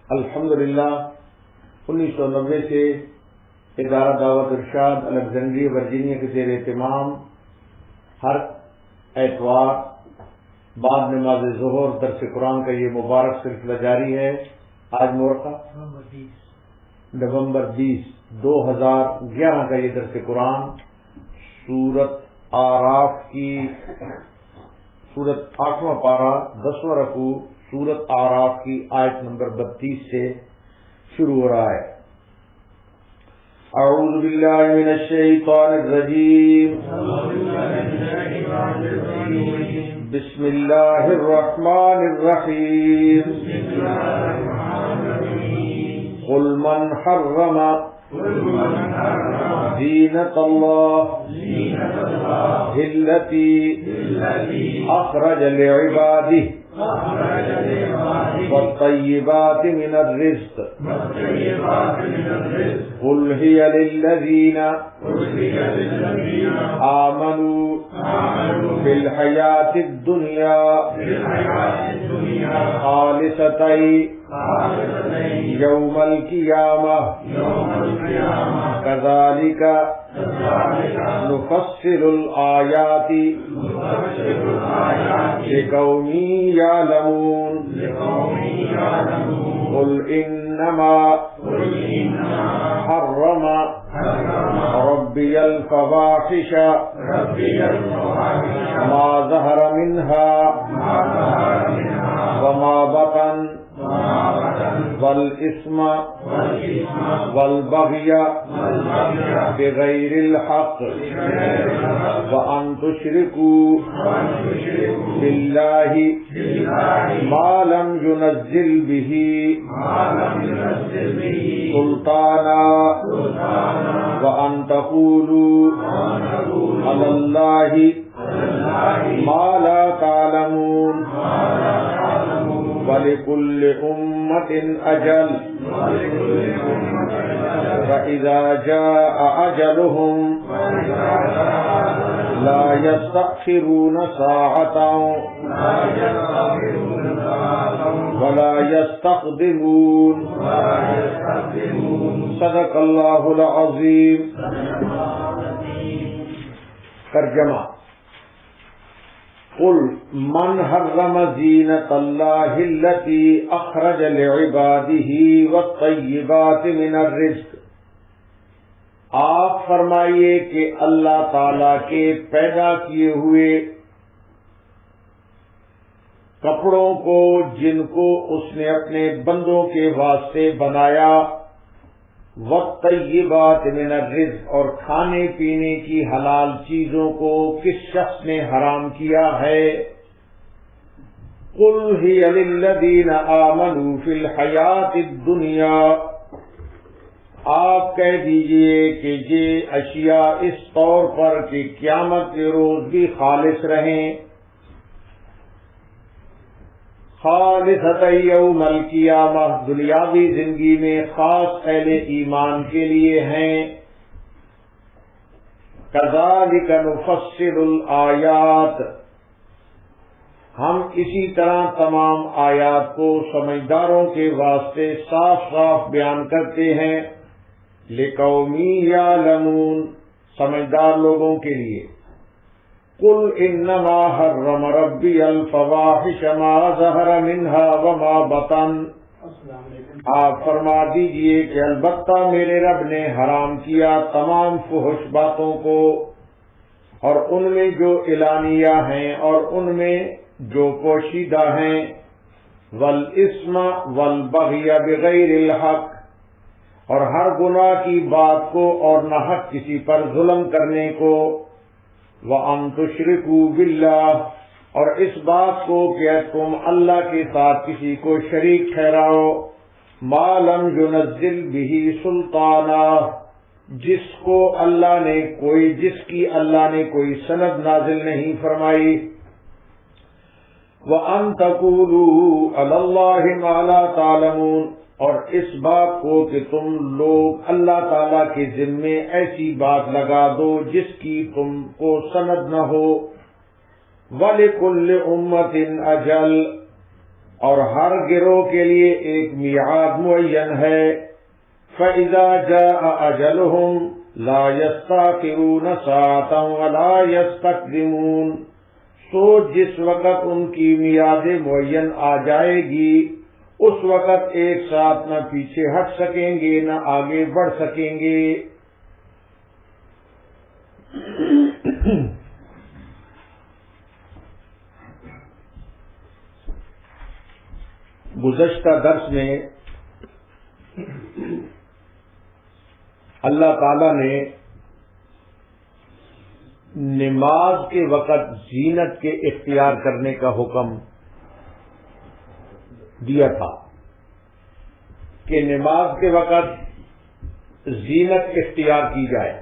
الحمدللہ 1990 سے ادارہ دعوت ارشاد الیگزینڈریا ورجینیا کے زیر اہتمام ہر اتوار بعد نماز ظہر درس قرآن کا یہ مبارک سلسلہ جاری ہے۔ آج مورخہ نومبر 20، 2011 کا یہ درس قرآن سورت آراف کی سورت 8واں پارہ 10واں رکوع سورت آراف کی آیت نمبر 32 سے شروع ہو رہا ہے۔ اعوذ باللہ من الشیطان الرجیم، بسم اللہ الرحمن الرحیم، قل من حرم زینت اللہ التي اخرج لعباده والطيبات من الرزق قل هي للذين آمنوا في الحياة الدنيا خالصة يوم القيامة كذلك نفصل الآيات لقوم يعلمون قل إنما حرم ربي الفواحش ما ظهر منها وما بطن والإثم والبغي بغير الحق وأن تشركوا بالله ما لم ينزل به سلطانا وأن تقولوا على الله ما لا تعلمون وَلِكُلِّ أُمَّةٍ أَجَلٌ فَإِذَا جَاءَ أَجَلُهُمْ لَا يَسْتَأْخِرُونَ سَاعَةً وَلَا يَسْتَقْدِمُونَ۔ صدق اللہ العظیم۔ ترجمہ: قل من حرم زینت اللہ التی اخرج لعباده والطیبات من الرزق، آپ فرمائیے کہ اللہ تعالی کے پیدا کیے ہوئے کپڑوں کو جن کو اس نے اپنے بندوں کے واسطے بنایا، والطیبات من الرزق، اور کھانے پینے کی حلال چیزوں کو کس شخص نے حرام کیا ہے؟ قل ہی للذین آمنوا فی الحیات الدنیا، آپ کہہ دیجئے کہ یہ اشیاء اس طور پر کہ قیامت کے روز بھی خالص رہیں، خالصۃ یوم القیامہ، دنیاوی زندگی میں خاص اہل ایمان کے لیے ہیں۔ کذالک نفصل الآیات، ہم اسی طرح تمام آیات کو سمجھداروں کے واسطے صاف صاف بیان کرتے ہیں، لقوم یعلمون، سمجھدار لوگوں کے لیے۔ قل انما حرم ربی الفواحش ما ظہر منها وما بطن، آپ فرما دیجئے کہ البتہ میرے رب نے حرام کیا تمام فحش باتوں کو، اور ان میں جو اعلانیہ ہیں اور ان میں جو پوشیدہ ہیں، والاسم والبغی بغیر الحق، اور ہر گناہ کی بات کو اور نہ حق کسی پر ظلم کرنے کو، وَأَن تُشْرِكُوا بِاللَّهِ، اور اس بات کو کہ تم اللہ کے ساتھ کسی کو شریک ٹھہراؤ، مَا لَمْ يُنَزِّلْ بِهِ سُلْطَانًا، جس کی اللہ نے کوئی سند نازل نہیں فرمائی، وَأَن تَقُولُوا عَلَى اللَّهِ مَا لَا تَعْلَمُونَ، اور اس بات کو کہ تم لوگ اللہ تعالیٰ کے ذمے ایسی بات لگا دو جس کی تم کو سند نہ ہو۔ وَلِكُلِّ أُمَّةٍ أَجَلٌ، اور ہر گروہ کے لیے ایک میعاد معین ہے. فَإِذَا جَاءَ أَجَلُهُمْ لَا يَسْتَأْخِرُونَ سَاعَةً وَلَا يَسْتَقْدِمُونَ. سو جس وقت ان کی میعاد معین آ جائے گی اس وقت ایک ساتھ نہ پیچھے ہٹ سکیں گے نہ آگے بڑھ سکیں گے. گزشتہ درس میں اللہ تعالی نے نماز کے وقت زینت کے اختیار کرنے کا حکم دیا تھا کہ نماز کے وقت زینت اختیار کی جائے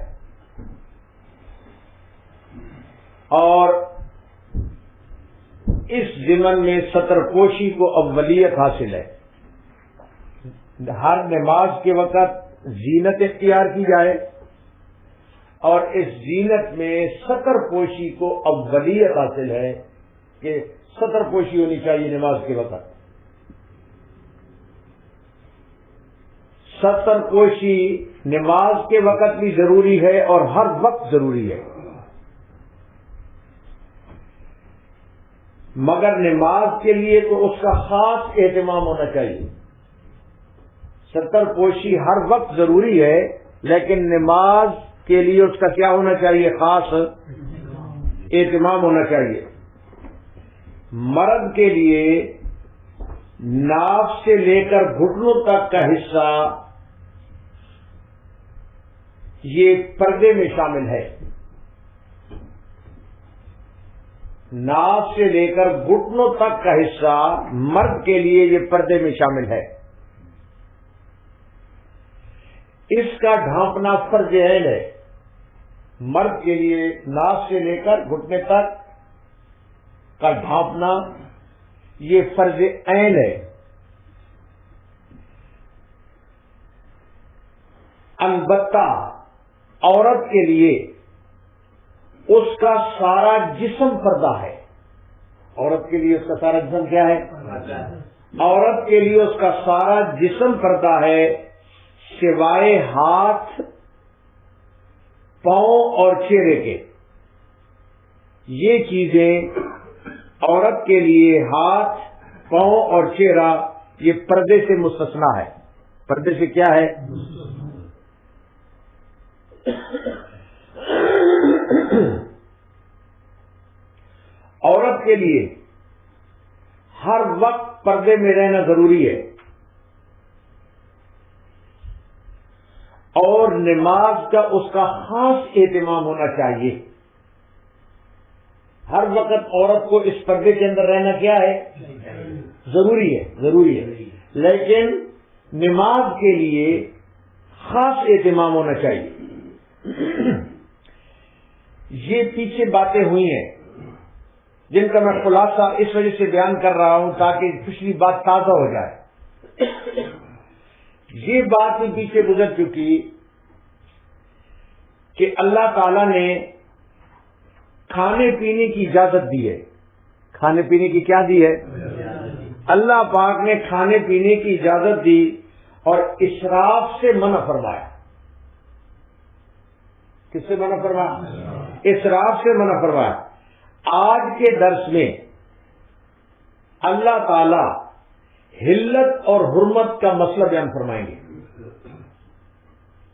اور اس ضمن میں ستر پوشی کو اولیت حاصل ہے. ہر نماز کے وقت زینت اختیار کی جائے اور اس زینت میں ستر پوشی کو اولیت حاصل ہے کہ ستر پوشی ہونی چاہیے نماز کے وقت. ستر پوشی نماز کے وقت بھی ضروری ہے اور ہر وقت ضروری ہے، مگر نماز کے لیے تو اس کا خاص اہتمام ہونا چاہیے. ستر پوشی ہر وقت ضروری ہے لیکن نماز کے لیے اس کا کیا ہونا چاہیے؟ خاص اہتمام ہونا چاہیے. مرد کے لیے ناف سے لے کر گھٹنوں تک کا حصہ یہ پردے میں شامل ہے. ناف سے لے کر گھٹنوں تک کا حصہ مرد کے لیے یہ پردے میں شامل ہے. اس کا ڈھانپنا فرض عین ہے. مرد کے لیے ناف سے لے کر گھٹنے تک کا ڈھانپنا یہ فرض عین ہے. البتہ عورت کے لیے اس کا سارا جسم پردہ ہے. عورت کے لیے اس کا سارا جسم کیا ہے؟ عورت کے لیے اس کا سارا جسم پردہ ہے سوائے ہاتھ، پاؤں اور چہرے کے. یہ چیزیں عورت کے لیے ہاتھ، پاؤں اور چہرہ یہ پردے سے مستثنا ہے. پردے سے کیا ہے؟ عورت کے لیے ہر وقت پردے میں رہنا ضروری ہے اور نماز کا اس کا خاص اہتمام ہونا چاہیے. ہر وقت عورت کو اس پردے کے اندر رہنا کیا ہے؟ ضروری ہے، ضروری ہے. لیکن نماز کے لیے خاص اہتمام ہونا چاہیے. یہ پیچھے باتیں ہوئی ہیں جن کا میں خلاصہ اس وجہ سے بیان کر رہا ہوں تاکہ پچھلی بات تازہ ہو جائے. یہ بات بھی پیچھے گزر چکی کہ اللہ تعالی نے کھانے پینے کی اجازت دی ہے. کھانے پینے کی کیا دی ہے؟ اللہ پاک نے کھانے پینے کی اجازت دی اور اسراف سے منع فرمایا. کس سے منع فرمایا؟ اسراف سے منع فرمایا. آج کے درس میں اللہ تعالی حلت اور حرمت کا مسئلہ بیان فرمائیں گے.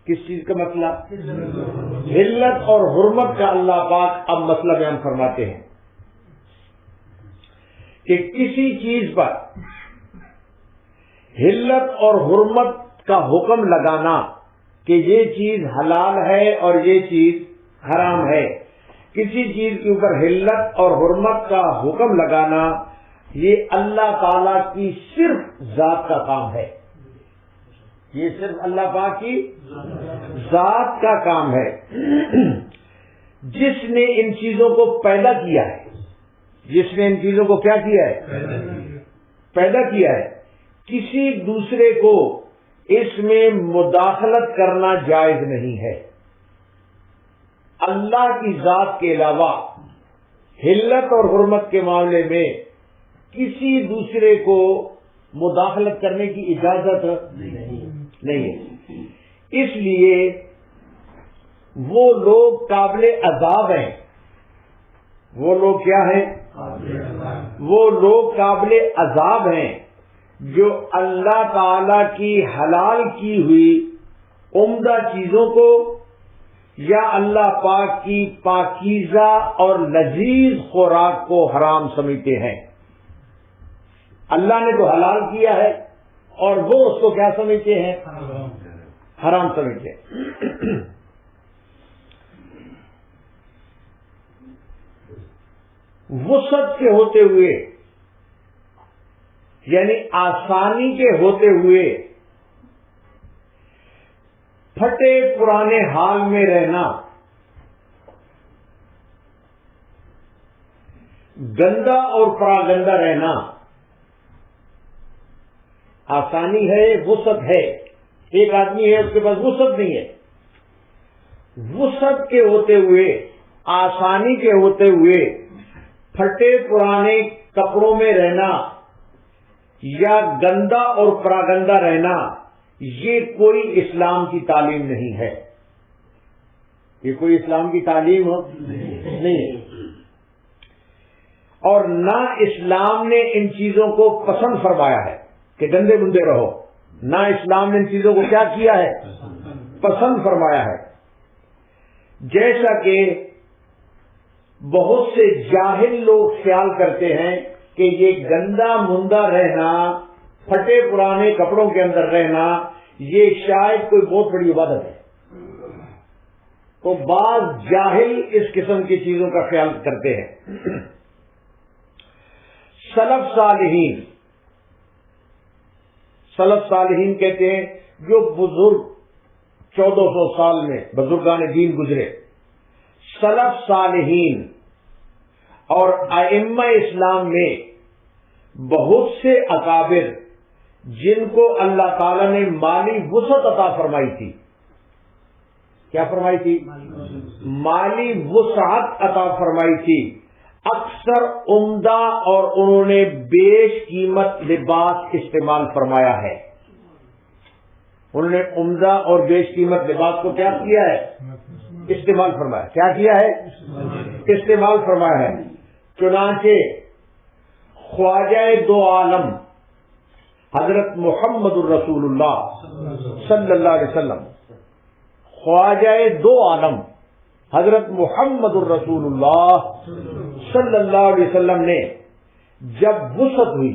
کس چیز کا مسئلہ؟ حلت اور حرمت کا اللہ پاک اب مسئلہ بیان فرماتے ہیں کہ کسی چیز پر حلت اور حرمت کا حکم لگانا کہ یہ چیز حلال ہے اور یہ چیز حرام ہے. کسی چیز کے اوپر حلت اور حرمت کا حکم لگانا یہ اللہ تعالی کی صرف ذات کا کام ہے. یہ صرف اللہ پاک کی ذات کا کام ہے. جس نے ان چیزوں کو پیدا کیا ہے، جس نے ان چیزوں کو کیا کیا ہے؟ پیدا کیا ہے. کسی دوسرے کو اس میں مداخلت کرنا جائز نہیں ہے. اللہ کی ذات کے علاوہ حلت اور حرمت کے معاملے میں کسی دوسرے کو مداخلت کرنے کی اجازت نہیں ہے. اس لیے وہ لوگ قابل عذاب ہیں. وہ لوگ کیا ہیں؟ وہ لوگ قابل عذاب ہیں جو اللہ تعالی کی حلال کی ہوئی عمدہ چیزوں کو یا اللہ پاک کی پاکیزہ اور لذیذ خوراک کو حرام سمجھتے ہیں. اللہ نے تو حلال کیا ہے اور وہ اس کو کیا سمجھتے ہیں؟ حرام سمجھتے ہیں. وسعت کے ہوتے ہوئے یعنی آسانی کے ہوتے ہوئے پھٹے پرانے حال میں رہنا گندا اور پراگندہ رہنا آسانی ہے، وسعت ہے. ایک آدمی ہے اس کے پاس وسعت نہیں ہے. وسعت کے ہوتے ہوئے آسانی کے ہوتے ہوئے پھٹے پرانے کپڑوں میں رہنا یا گندا اور پراگندہ رہنا یہ کوئی اسلام کی تعلیم نہیں ہے. یہ کوئی اسلام کی تعلیم نہیں ہے. اور نہ اسلام نے ان چیزوں کو پسند فرمایا ہے کہ گندے بندے رہو. نہ اسلام نے ان چیزوں کو کیا کیا ہے؟ پسند فرمایا ہے. جیسا کہ بہت سے جاہل لوگ خیال کرتے ہیں کہ یہ گندا مندہ رہنا، پھٹے پرانے کپڑوں کے اندر رہنا یہ شاید کوئی بہت بڑی عبادت ہے. تو بعض جاہل اس قسم کی چیزوں کا خیال کرتے ہیں. سلف صالحین کہتے ہیں جو بزرگ 1400 سال میں بزرگان دین گزرے، سلف صالحین اور ائمہ اسلام میں بہت سے اکابر جن کو اللہ تعالی نے مالی وسعت عطا فرمائی تھی. کیا فرمائی تھی؟ مالی وسعت عطا فرمائی تھی. اکثر عمدہ اور انہوں نے بیش قیمت لباس استعمال فرمایا ہے. انہوں نے عمدہ اور بیش قیمت لباس کو کیا کیا ہے؟ استعمال فرمایا. کیا کیا ہے؟ استعمال فرمایا ہے. چنانچہ خواجہ دو عالم حضرت محمد الرسول اللہ صلی اللہ علیہ وسلم، خواجہ دو عالم حضرت محمد الرسول اللہ صلی اللہ علیہ وسلم نے جب وسعت ہوئی،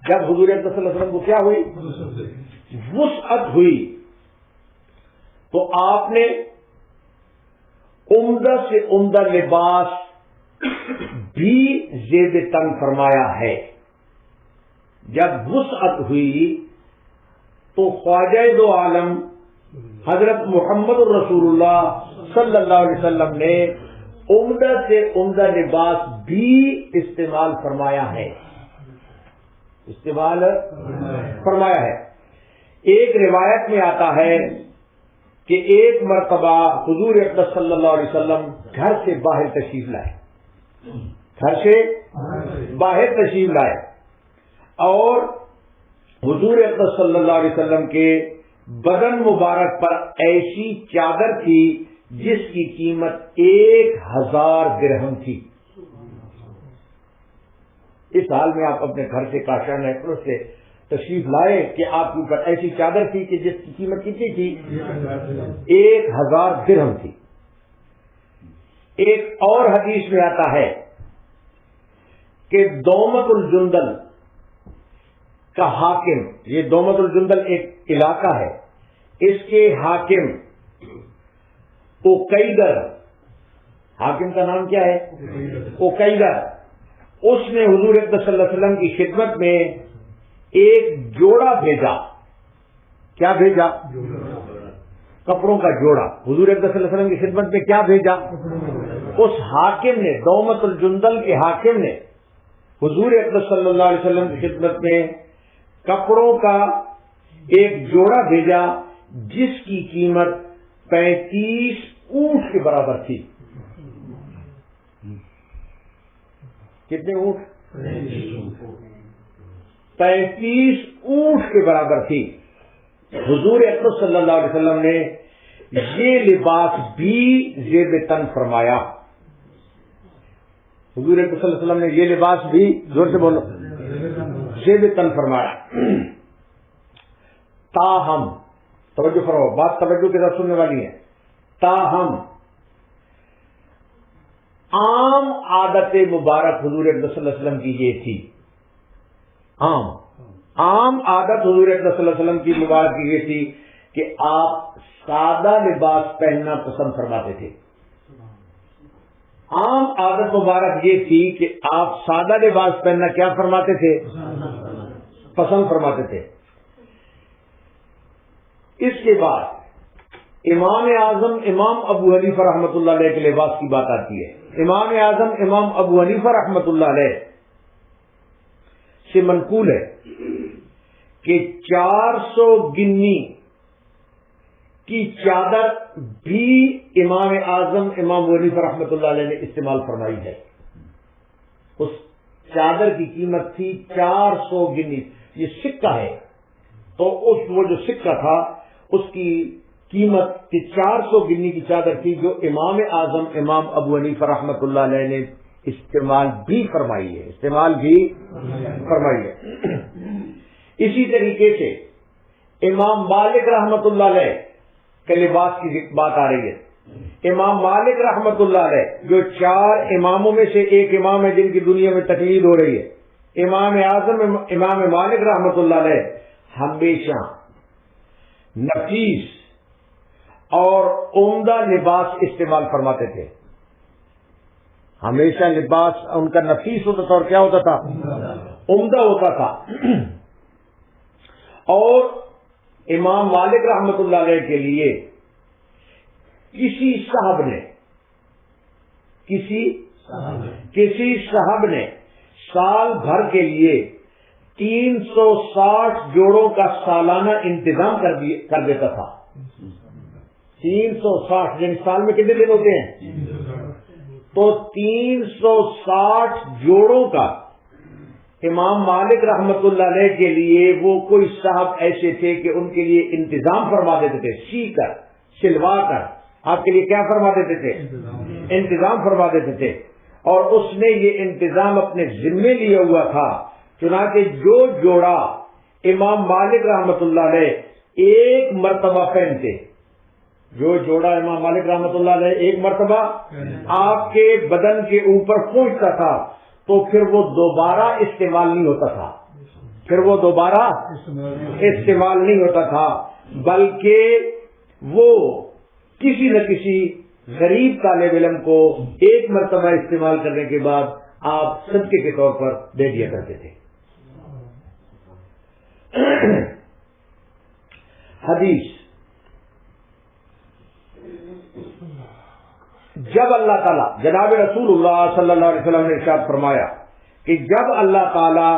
جب حضور صلی اللہ علیہ وسلم کو کیا ہوئی؟ وسعت ہوئی، تو آپ نے عمدہ سے عمدہ لباس بھی زیب تن فرمایا ہے. جب وسعت ہوئی تو خواجہ دو عالم حضرت محمد الرسول اللہ صلی اللہ علیہ وسلم نے عمدہ سے عمدہ لباس بھی استعمال فرمایا ہے. استعمال فرمایا ہے. ایک روایت میں آتا ہے کہ ایک مرتبہ حضور اقدس صلی اللہ علیہ وسلم گھر سے باہر تشریف لائے، گھر سے باہر تشریف لائے اور حضور اقدس صلی اللہ علیہ وسلم کے بدن مبارک پر ایسی چادر تھی جس کی قیمت 1000 درہم تھی. اس حال میں آپ اپنے گھر سے کاشا نیکلس سے تشریف لائے کہ آپ کے اوپر ایسی چادر تھی کہ جس کی قیمت کتنی تھی؟ 1000 درہم تھی. ایک اور حدیث میں آتا ہے کہ دومت الجندل کا حاکم، یہ دومت الجندل ایک علاقہ ہے، اس کے حاکم اوکیدر، حاکم کا نام کیا ہے؟ اوکیدر. اس نے حضور اقدس صلی اللہ علیہ وسلم کی خدمت میں ایک جوڑا بھیجا. کیا بھیجا؟ کپڑوں کا جوڑا. حضور اقدس صلی اللہ علیہ وسلم کی خدمت میں کیا بھیجا؟ اس حاکم نے، دومت الجندل کے حاکم نے حضور اقدس صلی اللہ علیہ وسلم کی خدمت میں کپڑوں کا ایک جوڑا بھیجا جس کی قیمت 35 اونٹ کے برابر تھی. کتنے اونٹ؟ 35 اونٹ کے برابر تھی. حضور اکرم صلی اللہ علیہ وسلم نے یہ لباس بھی زیب تن فرمایا. حضور اکرم صلی اللہ علیہ وسلم نے یہ لباس بھی، زور سے بولو، زیب تن فرمایا. تاہم، توجہ فرماؤ، بات توجہ کے ساتھ سننے والی ہے. تاہم عام عادت مبارک حضور اکرم صلی اللہ علیہ وسلم کی یہ تھی، عام عادت حضور اکرم صلی اللہ علیہ وسلم کی مبارک کی یہ تھی کہ آپ سادہ لباس پہننا پسند فرماتے تھے. عام عادت مبارک یہ تھی کہ آپ سادہ لباس پہننا کیا فرماتے تھے؟ پسند فرماتے تھے. اس کے بعد امام اعظم امام ابو حنیفہ رحمۃ اللہ علیہ کے لباس کی بات آتی ہے. امام اعظم امام ابو حنیفہ رحمۃ اللہ علیہ سے منقول ہے کہ 400 گنی کی چادر بھی امام اعظم امام ابو حنیفہ رحمۃ اللہ علیہ نے استعمال فرمائی ہے. اس چادر کی قیمت تھی 400 گنی. یہ سکہ ہے تو وہ جو سکہ تھا اس کی قیمت 400 گنی کی چادر تھی جو امام اعظم امام ابو حنیفہ رحمۃ اللہ علیہ نے استعمال بھی فرمائی ہے. اسی طریقے سے امام مالک رحمۃ اللہ علیہ کے لباس کی بات آ رہی ہے. امام مالک رحمۃ اللہ علیہ جو 4 اماموں میں سے ایک امام ہے جن کی دنیا میں تقلید ہو رہی ہے، امام اعظم امام مالک رحمۃ اللہ علیہ ہمیشہ نفیس اور عمدہ لباس استعمال فرماتے تھے. ہمیشہ لباس ان کا نفیس ہوتا تھا اور کیا ہوتا تھا؟ عمدہ ہوتا تھا. اور امام مالک رحمۃ اللہ علیہ کے لیے کسی صاحب نے سال بھر کے لیے 360 جوڑوں کا سالانہ انتظام کر دیتا تھا. 360 یعنی سال میں کتنے دن ہوتے ہیں؟ تو 360 جوڑوں کا امام مالک رحمت اللہ علیہ کے لیے وہ کوئی صاحب ایسے تھے کہ ان کے لیے انتظام فرما دیتے تھے، سی کر سلوا کر آپ کے لیے کیا فرما دیتے تھے؟ انتظام فرما دیتے تھے. اور اس نے یہ انتظام اپنے ذمے لیا ہوا تھا. چنانچہ جو جوڑا امام مالک رحمت اللہ علیہ ایک مرتبہ پہنتے، جو جوڑا امام مالک رحمت اللہ علیہ ایک مرتبہ آپ کے بدن کے اوپر پہنچتا تھا تو پھر وہ دوبارہ استعمال نہیں ہوتا تھا، بلکہ وہ کسی نہ کسی غریب طالب علم کو ایک مرتبہ استعمال کرنے کے بعد آپ صدقے کے طور پر دے دیا کرتے تھے. حدیث، جب اللہ تعالیٰ جناب رسول اللہ صلی اللہ علیہ وسلم نے ارشاد فرمایا کہ جب اللہ تعالیٰ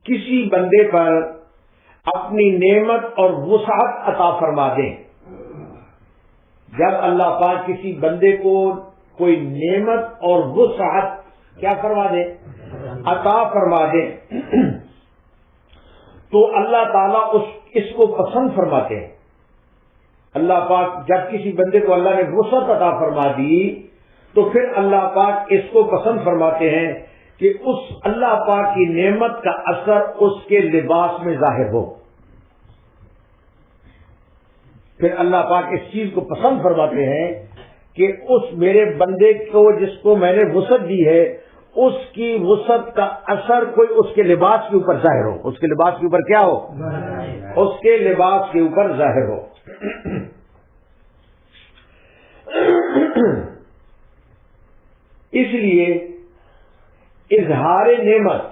کسی بندے پر اپنی نعمت اور وسعت عطا فرما دیں، جب اللہ پاک کسی بندے کو کوئی نعمت اور وسعت کیا فرما دے؟ عطا فرما دے، تو اللہ تعالیٰ اس کو پسند فرماتے ہیں. اللہ پاک جب کسی بندے کو اللہ نے وسعت عطا فرما دی تو پھر اللہ پاک اس کو پسند فرماتے ہیں کہ اس اللہ پاک کی نعمت کا اثر اس کے لباس میں ظاہر ہو. پھر اللہ پاک اس چیز کو پسند فرماتے ہیں کہ اس میرے بندے کو جس کو میں نے وسعت دی ہے اس کی وسعت کا اثر کوئی اس کے لباس کے اوپر ظاہر ہو. اس کے لباس کے اوپر کیا ہو؟ اس کے لباس کے اوپر ظاہر ہو. اس لیے اظہار نعمت،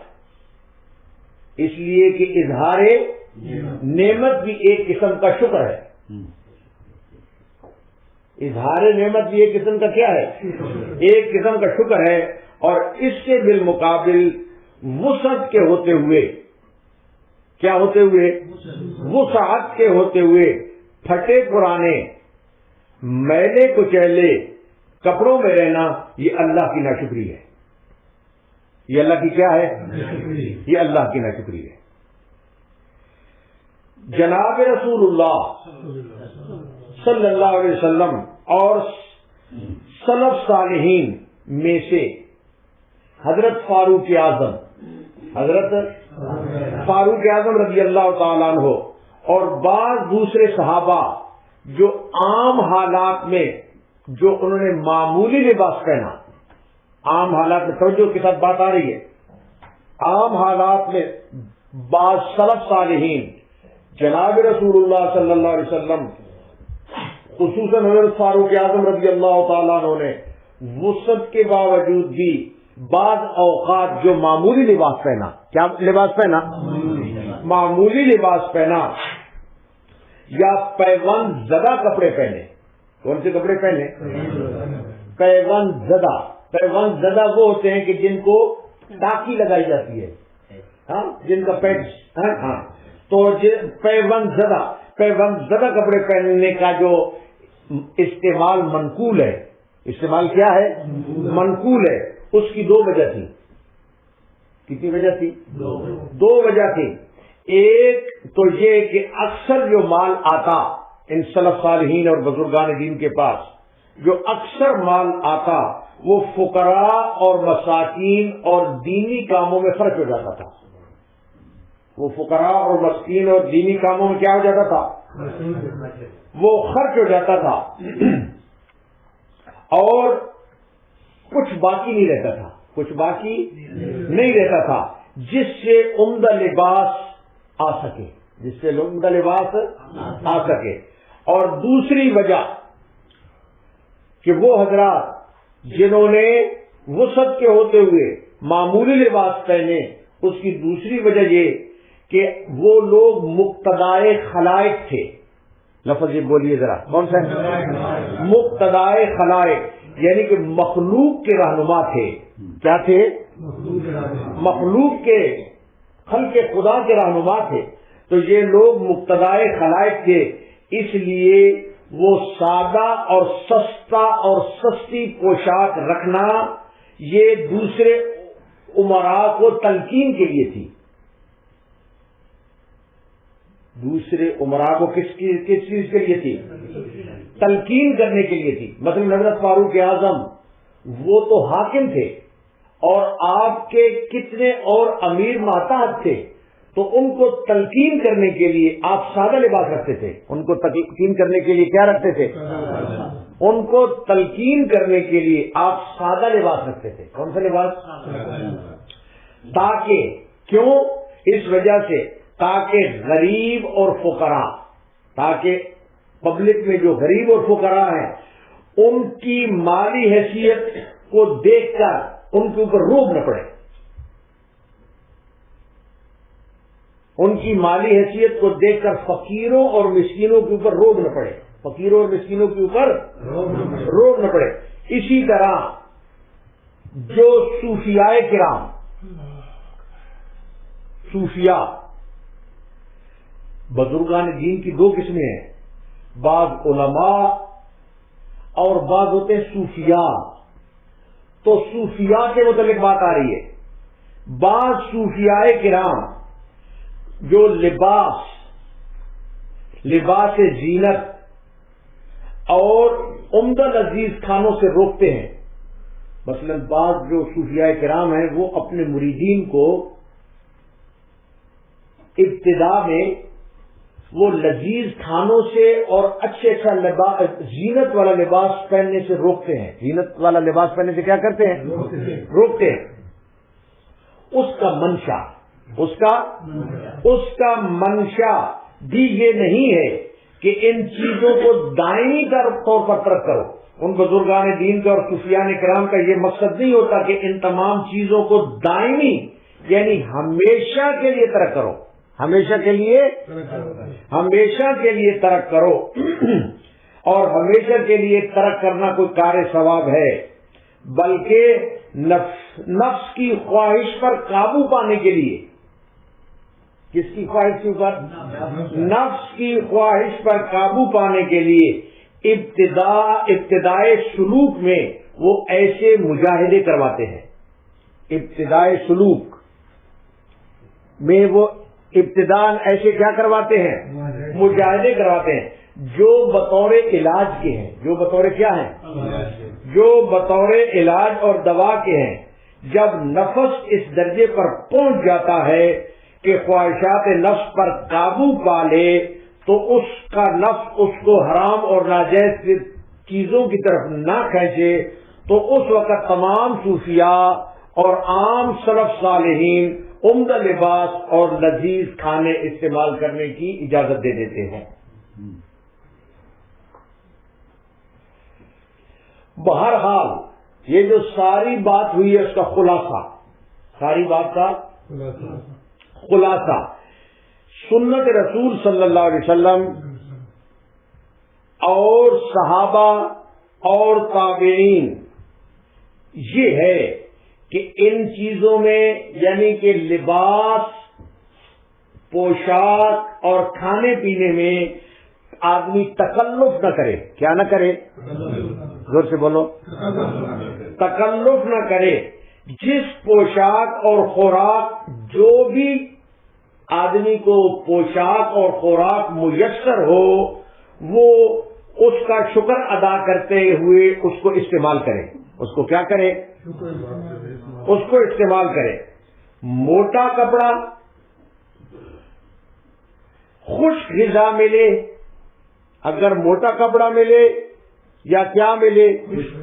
اس لیے کہ اظہار نعمت بھی ایک قسم کا شکر ہے. اظہار نعمت بھی ایک قسم کا کیا ہے؟ ایک قسم کا شکر ہے. اور اس سے بالمقابل وسعت کے ہوتے ہوئے کیا ہوتے ہوئے؟ وسعت کے ہوتے ہوئے پھٹے پرانے میلے کچیلے کپڑوں میں رہنا یہ اللہ کی ناشکری ہے. یہ اللہ کی کیا ہے؟ یہ اللہ کی ناشکری ہے. جناب رسول اللہ صلی اللہ علیہ وسلم اور سلف صالحین میں سے حضرت فاروق اعظم رضی اللہ تعالیٰ عنہ اور بعض دوسرے صحابہ جو عام حالات میں جو انہوں نے معمولی لباس پہنا، عام حالات میں توجہ کے ساتھ بات آ رہی ہے، عام حالات میں بعض سلف صالحین جناب رسول اللہ صلی اللہ علیہ وسلم خصوصاً حضرت فاروق اعظم رضی اللہ تعالیٰ عنہ نے وسعت کے باوجود بھی بعض اوقات جو معمولی لباس پہنا، کیا لباس پہنا؟ معمولی لباس پہنا یا پیوند زدہ کپڑے پہنے. کون سے کپڑے پہنے؟ پیوند زدہ وہ ہوتے ہیں کہ جن کو ٹاکی لگائی جاتی ہے، ہاں، جن کا پیٹ، ہاں، تو پیوند زدہ کپڑے پہننے کا جو استعمال منقول ہے، استعمال کیا ہے؟ منقول ہے. اس کی دو وجہ تھی. کتنی وجہ تھی؟ دو وجہ تھی. ایک تو یہ کہ اکثر جو مال آتا ان سلف صالحین اور بزرگان دین کے پاس، جو اکثر مال آتا وہ فقراء اور مساکین اور دینی کاموں میں خرچ ہو جاتا تھا. وہ فقراء اور مسکین اور دینی کاموں میں کیا ہو جاتا تھا؟ وہ خرچ ہو جاتا تھا اور کچھ باقی نہیں رہتا تھا جس سے عمدہ لباس آ سکے. اور دوسری وجہ کہ وہ حضرات جنہوں نے وسعت کے ہوتے ہوئے معمولی لباس پہنے، اس کی دوسری وجہ یہ کہ وہ لوگ مقتدائے خلائق تھے. لفظ یہ بولیے ذرا، کون سا؟ مقتدائے خلائق، یعنی کہ مخلوق کے رہنما تھے. کیا تھے؟ مخلوق کے، خلق خدا کے رہنما تھے. تو یہ لوگ مقتدائے خلائق تھے، اس لیے وہ سادہ اور سستا اور سستی پوشاک رکھنا یہ دوسرے امراء کو تلقین کے لیے تھی. دوسرے امراء کو کس چیز کے لیے تھی؟ تلقین کرنے کے لیے تھی. مثلا حضرت فاروق اعظم وہ تو حاکم تھے اور آپ کے کتنے اور امیر ماتحت تھے، تو ان کو تلقین کرنے کے لیے آپ سادہ لباس رکھتے تھے. ان کو تلقین کرنے کے لیے کیا رکھتے تھے؟ ان کو تلقین کرنے کے لیے آپ سادہ لباس رکھتے تھے. کون سا لباس؟ تاکہ، کیوں؟ اس وجہ سے تاکہ غریب اور فقراء، تاکہ پبلک میں جو غریب اور فقراء ہیں ان کی مالی حیثیت کو دیکھ کر ان کے اوپر روب نہ پڑے. ان کی مالی حیثیت کو دیکھ کر فقیروں اور مسکینوں کے اوپر روب نہ پڑے. فقیروں اور مسکینوں کے اوپر روب نہ پڑے. اسی طرح جو صوفیاء کرام، صوفیاء بزرگان دین کی دو قسمیں ہیں، بعض علماء اور بعض ہوتے ہیں صوفیاء. تو صوفیاء کے متعلق بات آ رہی ہے. بعض صوفیاء کرام جو لباس زینت اور عمدہ لذیذ کھانوں سے روکتے ہیں. مثلا بعض جو صوفیاء کرام ہیں وہ اپنے مریدین کو ابتدا میں وہ لذیذ کھانوں سے اور اچھا زینت والا لباس پہننے سے روکتے ہیں. زینت والا لباس پہننے سے کیا کرتے ہیں؟ روکتے ہیں. اس کا منشا بھی یہ نہیں ہے کہ ان چیزوں کو دائمی طور پر ترک کرو. ان بزرگان دین کا اور صوفیان کرام کا یہ مقصد نہیں ہوتا کہ ان تمام چیزوں کو دائمی یعنی ہمیشہ کے لیے ترک کرو، ہمیشہ کے لیے ترک کرو. اور ہمیشہ کے لیے ترک کرنا کوئی کار ثواب ہے، بلکہ نفس کی خواہش پر قابو پانے کے لیے. کس کی خواہش کے اوپر؟ نفس کی خواہش پر قابو پانے کے لیے ابتدائے سلوک میں وہ ایسے مجاہدے کرواتے ہیں. ابتدائے سلوک میں وہ ابتدان ایسے کیا کرواتے ہیں؟ مجاہدے کرواتے ہیں جو بطور علاج کے ہیں، جو بطور کیا ہیں؟ جو بطور علاج اور دوا کے ہیں۔ جب نفس اس درجے پر پہنچ جاتا ہے کہ خواہشات نفس پر قابو پا لے تو اس کا نفس اس کو حرام اور ناجائز چیزوں کی طرف نہ کھینچے، تو اس وقت تمام صوفیاء اور عام سلف صالحین عمدہ لباس اور لذیذ کھانے استعمال کرنے کی اجازت دے دیتے ہیں۔ بہرحال یہ جو ساری بات ہوئی ہے اس کا خلاصہ، ساری بات کا خلاصہ سنت رسول صلی اللہ علیہ وسلم اور صحابہ اور تابعین یہ ہے کہ ان چیزوں میں یعنی کہ لباس، پوشاک اور کھانے پینے میں آدمی تکلف نہ کرے۔ کیا نہ کرے؟ زور سے بولو، تکلف نہ کرے۔ جس پوشاک اور خوراک، جو بھی آدمی کو پوشاک اور خوراک میسر ہو، وہ اس کا شکر ادا کرتے ہوئے اس کو استعمال کرے۔ اس کو کیا کرے؟ اس کو استعمال کرے۔ موٹا کپڑا، خشک غذا ملے، اگر موٹا کپڑا ملے یا کیا ملے،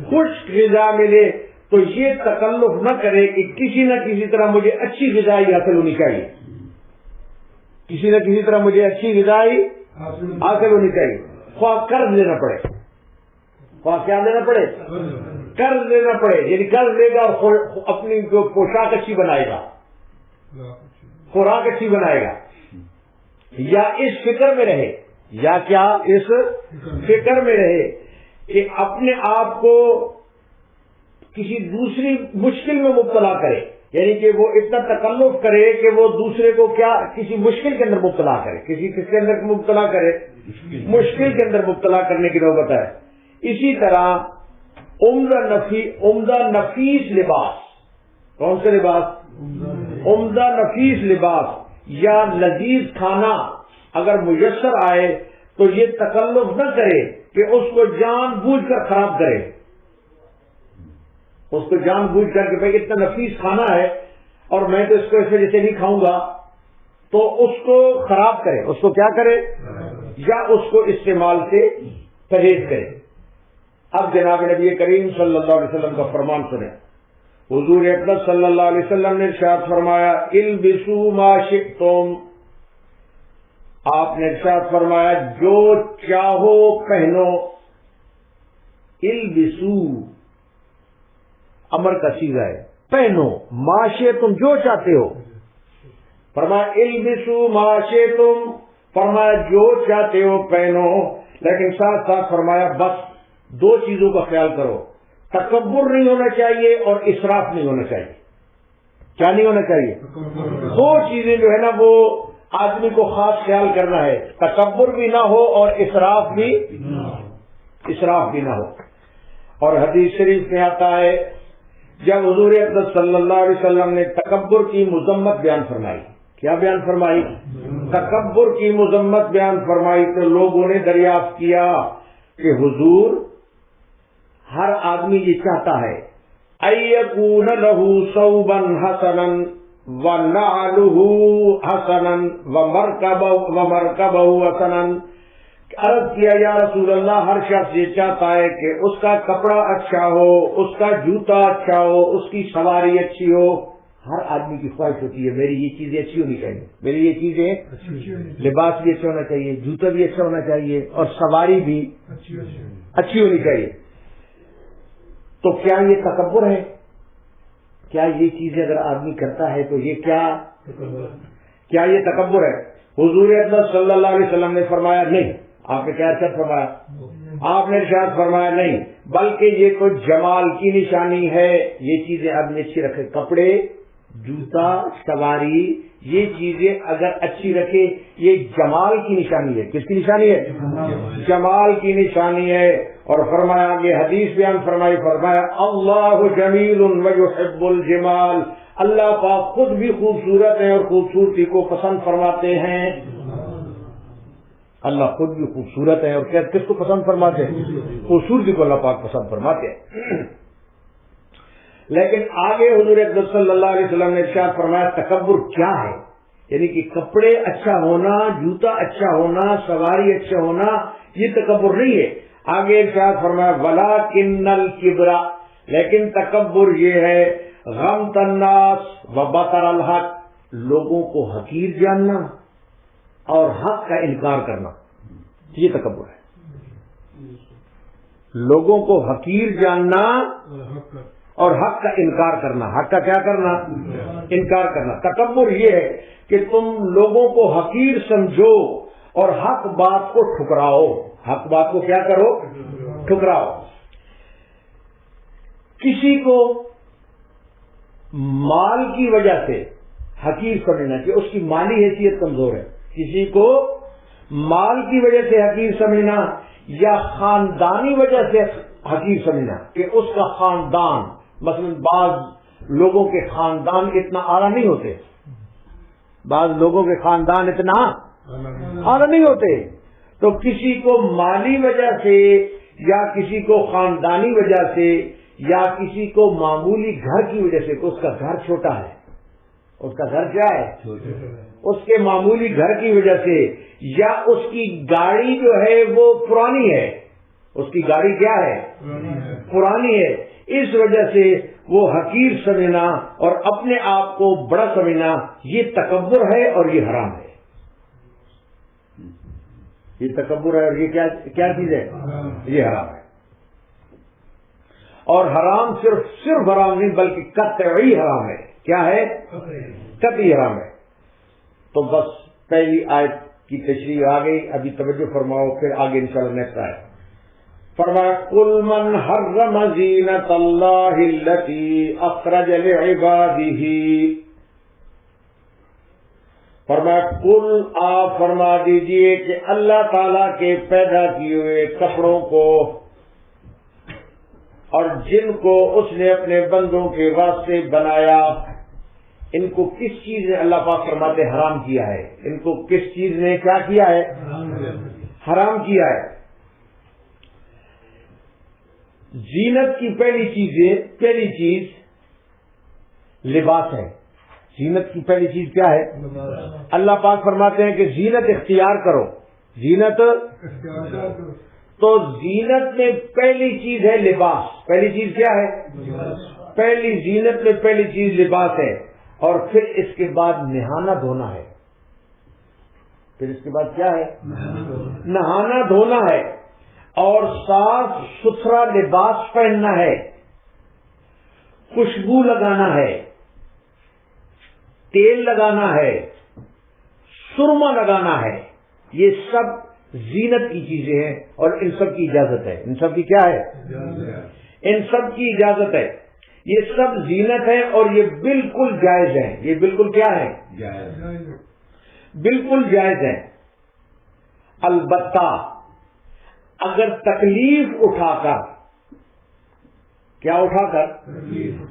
خشک غذا ملے، تو یہ تکلف نہ کرے کہ کسی نہ کسی طرح مجھے اچھی غذائی حاصل ہونی چاہیے، کسی نہ کسی طرح مجھے اچھی غذائی حاصل ہونی چاہیے، خواہ قرض لینا پڑے، خواہ کیا لینا پڑے؟ قرض لینا پڑے، یعنی قرض لے گا اور اپنی پوشاک اچھی بنائے گا، خوراک اچھی بنائے گا، یا اس فکر میں رہے، یا کیا اس فکر میں رہے کہ اپنے آپ کو کسی دوسری مشکل میں مبتلا کرے، یعنی کہ وہ اتنا تکلف کرے کہ وہ دوسرے کو کیا کسی مشکل کے اندر مبتلا کرے، کس کے اندر مبتلا کرے؟ مشکل کے اندر مبتلا کرنے کی نوبت ہے۔ اسی طرح عمدہ نفیس لباس، کون سے لباس؟ عمدہ نفیس لباس یا لذیذ کھانا اگر میسر آئے تو یہ تکلف نہ کرے کہ اس کو جان بوجھ کر خراب کرے، اس کو جان بوجھ کر کہ بھائی اتنا نفیس کھانا ہے اور میں تو اس کو اس وجہ سے نہیں کھاؤں گا، تو اس کو خراب کرے، اس کو کیا کرے؟ یا اس کو استعمال سے پرہیز کرے۔ اب جناب نبی کریم صلی اللہ علیہ وسلم کا فرمان سنیں۔ حضور اقدس صلی اللہ علیہ وسلم نے ارشاد فرمایا، البسوا ما شئتم، آپ نے ارشاد فرمایا جو چاہو پہنو۔ البسوا امر کا صیغہ ہے، پہنو، ما شئتم جو چاہتے ہو، فرمایا البسوا ما شئتم، فرمایا جو چاہتے ہو پہنو، لیکن ساتھ ساتھ فرمایا بس دو چیزوں کا خیال کرو، تکبر نہیں ہونا چاہیے اور اسراف نہیں ہونا چاہیے۔ کیا نہیں ہونا چاہیے؟ دو چیزیں جو ہے نا وہ آدمی کو خاص خیال کرنا ہے، تکبر بھی نہ ہو اور اسراف بھی نہ ہو۔ اور حدیث شریف میں آتا ہے جب حضور اقدس صلی اللہ علیہ وسلم نے تکبر کی مذمت بیان فرمائی، کیا بیان فرمائی؟ تکبر کی مذمت بیان فرمائی، تو لوگوں نے دریافت کیا کہ حضور ہر آدمی یہ چاہتا ہے ایکون لہ ثوبا حسنا ونعلہ حسنا ومرکبہ حسنا۔ عرض کیا یا رسول اللہ، ہر شخص یہ چاہتا ہے کہ اس کا کپڑا اچھا ہو، اس کا جوتا اچھا ہو، اس کی سواری اچھی ہو۔ ہر آدمی کی خواہش ہوتی ہے میری یہ چیزیں اچھی ہونی چاہیے، میری یہ چیزیں، لباس بھی اچھا ہونا چاہیے، جوتا بھی اچھا ہونا چاہیے اور سواری بھی اچھی ہونی چاہیے۔ تو کیا یہ تکبر ہے؟ کیا یہ چیزیں اگر آدمی کرتا ہے تو یہ کیا یہ تکبر ہے؟ حضور اقدس صلی اللہ علیہ وسلم نے فرمایا نہیں۔ آپ نے کیا ارشاد فرمایا؟ آپ نے ارشاد فرمایا نہیں، بلکہ یہ تو جمال کی نشانی ہے، یہ چیزیں آدمی اچھی رکھے، کپڑے، جوتا، سواری، یہ چیزیں اگر اچھی رکھے یہ جمال کی نشانی ہے۔ کس کی نشانی ہے؟ جمال کی نشانی ہے۔ اور فرمایا آگے حدیث بیان فرمائی، فرمایا اللہ جمیل ویحب الجمال، اللہ پاک خود بھی خوبصورت ہیں اور خوبصورتی کو پسند فرماتے ہیں. اللہ خود بھی خوبصورت ہے اور کیا کس کو پسند فرماتے ہیں؟ خوبصورتی کو اللہ پاک پسند فرماتے ہیں. لیکن آگے حضور اکرم صلی اللہ علیہ وسلم نے ارشاد فرمایا تکبر کیا ہے، یعنی کہ کپڑے اچھا ہونا، جوتا اچھا ہونا، سواری اچھا ہونا، یہ تکبر نہیں ہے. آگے ارشاد فرمایا ولکن الکبر، لیکن تکبر یہ ہے غمط الناس وبطر الحق، لوگوں کو حقیر جاننا اور حق کا انکار کرنا، یہ تکبر ہے. لوگوں کو حقیر جاننا اور حق کا انکار کرنا، حق کا کیا کرنا؟ انکار کرنا. تکبر یہ ہے کہ تم لوگوں کو حقیر سمجھو اور حق بات کو ٹھکراؤ. حق بات کو کیا کرو؟ ٹھکراؤ. کسی کو مال کی وجہ سے حقیر سمجھنا کہ اس کی مالی حیثیت کمزور ہے، کسی کو مال کی وجہ سے حقیر سمجھنا یا خاندانی وجہ سے حقیر سمجھنا کہ اس کا خاندان، مثلا بعض لوگوں کے خاندان اتنا اعلیٰ نہیں ہوتے، بعض لوگوں کے خاندان اتنا اعلیٰ نہیں ہوتے، تو کسی کو مالی وجہ سے یا کسی کو خاندانی وجہ سے یا کسی کو معمولی گھر کی وجہ سے کہ اس کا گھر چھوٹا ہے، اس کا گھر کیا ہے؟ اس کے معمولی گھر کی وجہ سے، یا اس کی گاڑی جو ہے وہ پرانی ہے، اس کی گاڑی کیا ہے؟ پرانی ہے، اس وجہ سے وہ حقیر سمجھنا اور اپنے آپ کو بڑا سمجھنا، یہ تکبر ہے اور یہ حرام ہے. یہ تکبر ہے اور یہ کیا چیز ہے؟ یہ حرام ہے. اور حرام صرف حرام نہیں بلکہ قطعی حرام ہے. کیا ہے؟ قطعی حرام ہے. تو بس پہلی آیت کی تشریح آ گئی، ابھی توجہ فرماؤ، پھر آگے انشاءاللہ نیکسٹ آیت. فرمایا قل من حرم زینت اللہ التی اخرج لعبادہ، فرمایا قل آپ فرما دیجئے کہ اللہ تعالیٰ کے پیدا کیے ہوئے کپڑوں کو اور جن کو اس نے اپنے بندوں کے واسطے بنایا، ان کو کس چیز نے اللہ پاک فرماتے حرام کیا ہے؟ ان کو کس چیز نے کیا کیا ہے؟ حرام کیا ہے. زینت کی پہلی چیز لباس ہے. زینت کی پہلی چیز کیا ہے؟ اللہ پاک فرماتے ہیں کہ زینت اختیار کرو. زینت تو زینت میں پہلی چیز ہے لباس. پہلی چیز کیا ہے؟ پہلی زینت میں پہلی چیز لباس ہے، اور پھر اس کے بعد نہانا دھونا ہے. پھر اس کے بعد کیا ہے؟ نہانا دھونا ہے، اور صاف ستھرا لباس پہننا ہے، خوشبو لگانا ہے، تیل لگانا ہے، سرما لگانا ہے. یہ سب زینت کی چیزیں ہیں اور ان سب کی اجازت ہے. ان سب کی کیا ہے؟ ان سب کی اجازت ہے. یہ سب زینت ہے اور یہ بالکل جائز ہے. یہ بالکل کیا ہے؟ بالکل جائز ہے. البتہ اگر تکلیف اٹھا کر، کیا اٹھا کر؟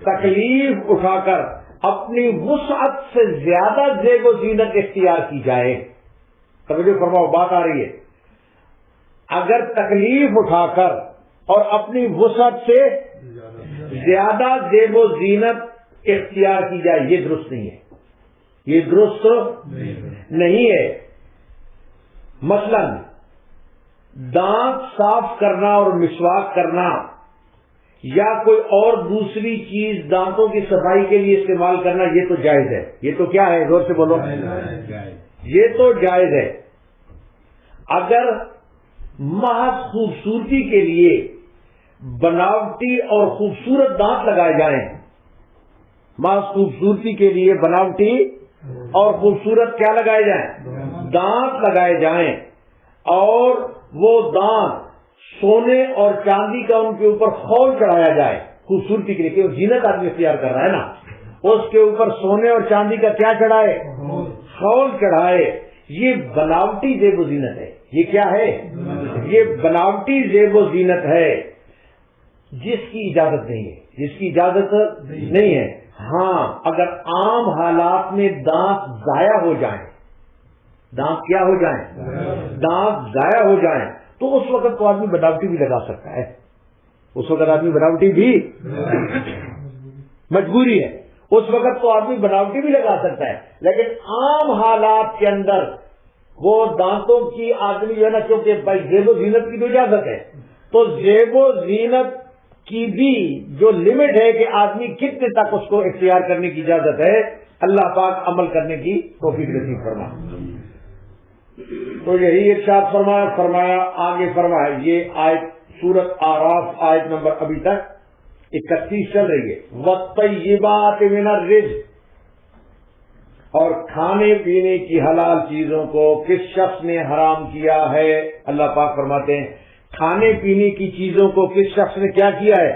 تکلیف اٹھا کر اپنی وسعت سے زیادہ زیب و زینت اختیار کی جائے. توجہ فرماؤ، بات آ رہی ہے. اگر تکلیف اٹھا کر اور اپنی وسعت سے زیادہ زیب و زینت اختیار کی جائے، یہ درست نہیں ہے. یہ درست نہیں ہے. مثلا دانت صاف کرنا اور مسواک کرنا یا کوئی اور دوسری چیز دانتوں کی صفائی کے لیے استعمال کرنا، یہ تو جائز ہے. یہ تو کیا ہے؟ زور سے بولو. یہ تو جائز ہے. اگر محض خوبصورتی کے لیے بناوٹی اور خوبصورت دانت لگائے جائیں، محض خوبصورتی کے لیے بناوٹی اور خوبصورت کیا لگائے جائیں؟ دانت لگائے جائیں، اور وہ دانت سونے اور چاندی کا ان کے اوپر خول چڑھایا جائے خوبصورتی کے لیے، کہ زینت آدمی اختیار کر رہا ہے نا، اس کے اوپر سونے اور چاندی کا کیا چڑھائے؟ خول چڑھائے. یہ بناوٹی زیب و زینت ہے. یہ کیا ہے؟ یہ بناوٹی زیب و زینت ہے جس کی اجازت نہیں ہے، جس کی اجازت نہیں ہے۔ ہاں اگر عام حالات میں دانت ضائع ہو جائیں، دانت کیا ہو جائیں، دانت ضائع ہو جائیں، تو اس وقت تو آدمی بناوٹی بھی لگا سکتا ہے، اس وقت آدمی بناوٹی بھی مجبوری ہے، اس وقت تو آدمی بناوٹی بھی لگا سکتا ہے، لیکن عام حالات کے اندر وہ دانتوں کی آدمی جو ہے نا، کیونکہ بھائی زیب و زینت کی تو اجازت ہے، تو زیب و زینت کی بھی جو لمٹ ہے کہ آدمی کتنے تک اس کو اختیار کرنے کی اجازت ہے، اللہ پاک عمل کرنے کی توفیق نصیب فرما۔ تو یہی ارشاد فرمایا آگے فرمایا، یہ آیت سورۃ اعراف آیت نمبر ابھی تک 31 چل رہی ہے۔ وَالطَّيِّبَاتِ مِنَ الرِّزْقِ، اور کھانے پینے کی حلال چیزوں کو کس شخص نے حرام کیا ہے؟ اللہ پاک فرماتے ہیں کھانے پینے کی چیزوں کو کس شخص نے کیا کیا ہے؟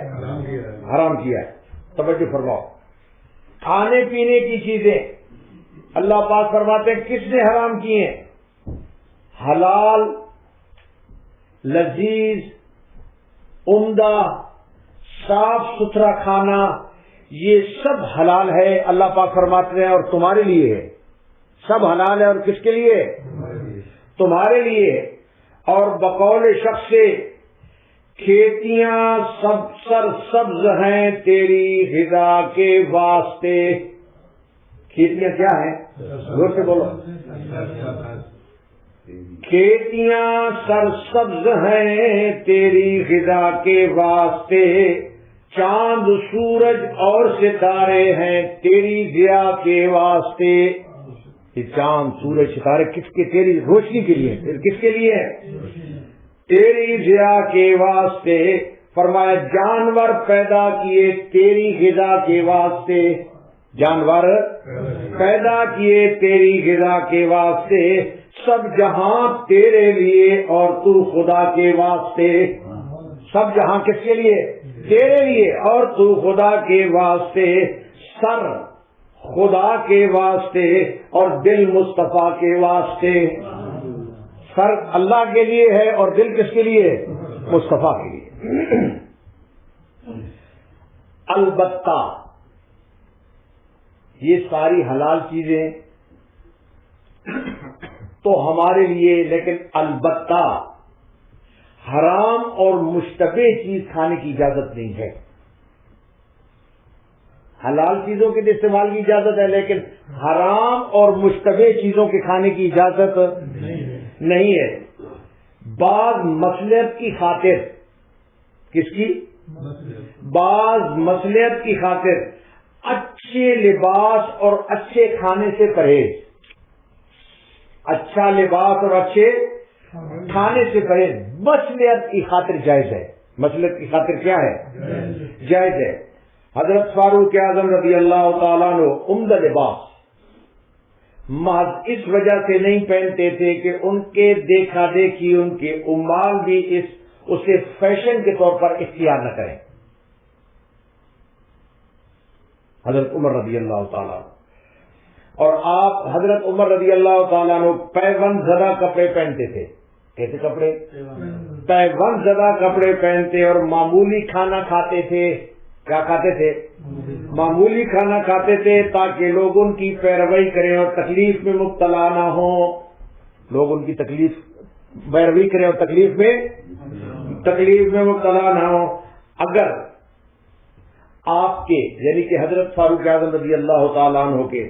حرام کیا ہے۔ توجہ فرماؤ، کھانے پینے کی چیزیں اللہ پاک فرماتے ہیں کس نے حرام کی ہیں؟ حلال، لذیذ، عمدہ، صاف ستھرا کھانا، یہ سب حلال ہے، اللہ پاک فرماتے ہیں، اور تمہارے لیے ہے، سب حلال ہے، اور کس کے لیے؟ تمہارے لیے ہے۔ اور بقول شخص سے کھیتیاں سب سرسبز ہیں تیری غذا کے واسطے، کھیتیاں کیا ہیں؟ زور سے بولو، کھیتیاں سرسبز ہیں تیری غذا کے واسطے، چاند سورج اور ستارے ہیں تیری ضیاء کے واسطے۔ یہ چاند سورج ستارے کس کے؟ تیری روشنی کے لیے، کس کے لیے؟ تیری ضیاء کے واسطے۔ فرمایا جانور پیدا کیے تیری غذا کے واسطے، جانور پیدا کیے تیری غذا کے واسطے، سب جہاں تیرے لیے اور تو خدا کے واسطے۔ سب جہاں کس کے لیے؟ تیرے لیے اور تو خدا کے واسطے۔ سر خدا کے واسطے اور دل مصطفیٰ کے واسطے۔ سر اللہ کے لیے ہے اور دل کس کے لیے؟ مصطفیٰ کے لیے۔ البتہ یہ ساری حلال چیزیں تو ہمارے لیے، لیکن البتہ حرام اور مشتبہ چیز کھانے کی اجازت نہیں ہے۔ حلال چیزوں کے استعمال کی اجازت ہے، لیکن حرام اور مشتبہ چیزوں کے کھانے کی اجازت نہیں ہے۔ بعض مصلحت کی خاطر، کس کی؟ بعض مصلحت کی خاطر اچھے لباس اور اچھے کھانے سے پرہیز، اچھا لباس اور اچھے کھانے سے پرہیز مصلحت کی خاطر جائز ہے۔ مصلحت کی خاطر کیا ہے؟ جائز ہے۔ حضرت فاروق اعظم رضی اللہ تعالیٰ عنہ عمدہ لباس محض اس وجہ سے نہیں پہنتے تھے کہ ان کے دیکھا دیکھی ان کے عمال بھی اسے فیشن کے طور پر اختیار نہ کریں۔ حضرت عمر رضی اللہ تعالیٰ عنہ، اور آپ حضرت عمر رضی اللہ تعالیٰ عنہ پیوند زدہ کپڑے پہنتے تھے۔ کیسے کپڑے؟ پیوند زدہ کپڑے پہنتے اور معمولی کھانا کھاتے تھے۔ کیا کھاتے تھے؟ معمولی کھانا کھاتے تھے تاکہ لوگ ان کی پیروی کریں اور تکلیف میں مبتلا نہ ہوں، لوگ ان کی پیروی کریں اور تکلیف میں مبتلا نہ ہوں۔ اگر آپ کے یعنی کہ حضرت فاروق اعظم رضی اللہ تعالیٰ عنہ کے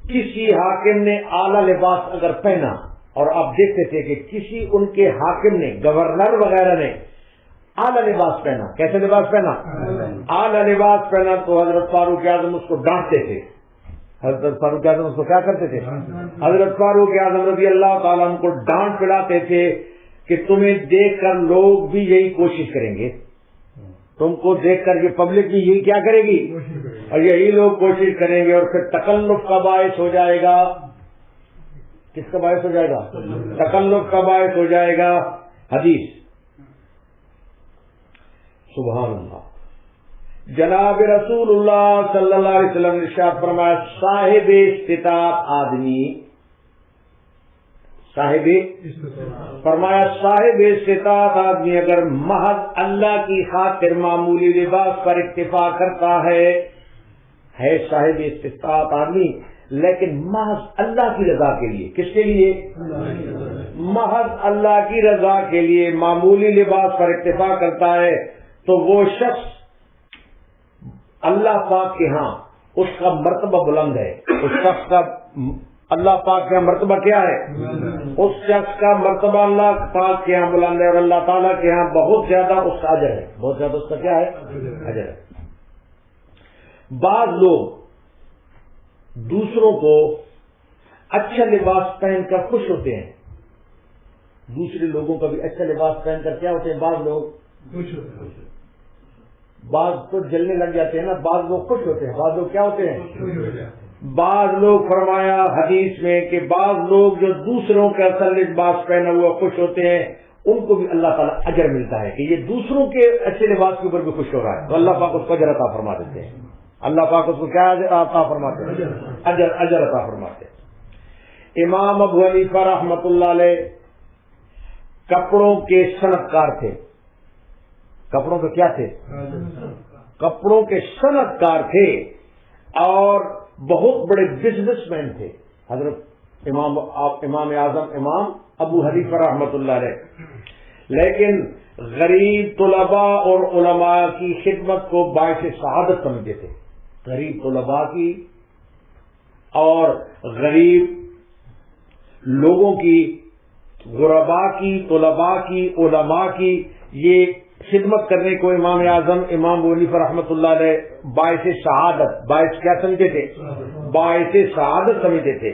کسی حاکم نے اعلیٰ لباس اگر پہنا، اور آپ دیکھتے تھے کہ کسی ان کے حاکم نے، گورنر وغیرہ نے اعلیٰ لباس پہنا، کیسے لباس پہنا؟ اعلیٰ لباس پہنا، تو حضرت فاروق اعظم اس کو ڈانٹتے تھے۔ حضرت فاروق اعظم اس کو کیا کرتے تھے؟ حضرت فاروق اعظم رضی اللہ تعالیٰ عنہ کو ڈانٹ پڑاتے تھے کہ تمہیں دیکھ کر لوگ بھی یہی کوشش کریں گے، تم کو دیکھ کر یہ پبلک بھی یہی کیا کرے گی، اور یہی لوگ کوشش کریں گے، اور پھر تکلف کا باعث ہو جائے گا۔ کس کا باعث ہو جائے گا؟ تکلف کا باعث ہو جائے گا۔ حدیث، سبحان اللہ، جناب رسول اللہ صلی اللہ علیہ وسلم نے ارشاد فرمایا، صاحب استطاعت آدمی، صاحب فرمایا صاحب استطاعت آدمی اگر محض اللہ کی خاطر معمولی لباس پر اکتفا کرتا ہے صاحب استطاعت آدمی، لیکن محض اللہ کی رضا کے لیے، کس کے لیے؟ محض اللہ کی رضا کے لیے معمولی لباس پر اکتفا کرتا ہے، تو وہ شخص اللہ پاک کے ہاں اس کا مرتبہ بلند ہے۔ اس شخص کا اللہ پاک کا مرتبہ کیا ہے؟ اس شخص کا مرتبہ اللہ پاک کے ہاں بلند ہے، اور اللہ تعالیٰ کے ہاں بہت زیادہ اس کا اجر ہے، بہت زیادہ اس کا کیا ہے؟ اجر ہے۔ بعض لوگ دوسروں کو اچھا لباس پہن کر خوش ہوتے ہیں، دوسرے لوگوں کا بھی اچھا لباس پہن کر کیا ہوتے ہیں؟ بعض لوگ خوش ہوتے ہیں، بعض تو جلنے لگ جاتے ہیں نا، بعض لوگ خوش ہوتے ہیں، بعض لوگ کیا ہوتے ہیں؟ بعض لوگ فرمایا حدیث میں کہ بعض لوگ جو دوسروں کا اصل لباس پہنا ہوا خوش ہوتے ہیں، ان کو بھی اللہ تعالیٰ اجر ملتا ہے کہ یہ دوسروں کے اچھے لباس کے اوپر بھی خوش ہو رہا ہے، تو اللہ پاک اس کو اجر عطا فرما دیتے ہیں۔ اللہ پاک اس کو کیا عطا فرماتے ہیں؟ اجر عطا فرماتے ہیں۔ امام ابو حنیفہ رحمۃ اللہ علیہ کپڑوں کے صنعت کار تھے۔ کپڑوں کے کیا تھے؟ کپڑوں کے صنعت کار تھے اور بہت بڑے بزنس مین تھے حضرت امام اعظم امام ابو حنیفہ رحمۃ اللہ علیہ، لیکن غریب طلباء اور علماء کی خدمت کو باعث سعادت سمجھتے تھے۔ غریب طلباء کی اور غریب لوگوں کی، غرباء کی، طلباء کی، علماء کی یہ خدمت کرنے کو امام اعظم امام ابو حنیفہ رحمۃ اللہ علیہ باعث سعادت، باعث کیا سمجھتے تھے؟ باعث سعادت سمجھتے تھے۔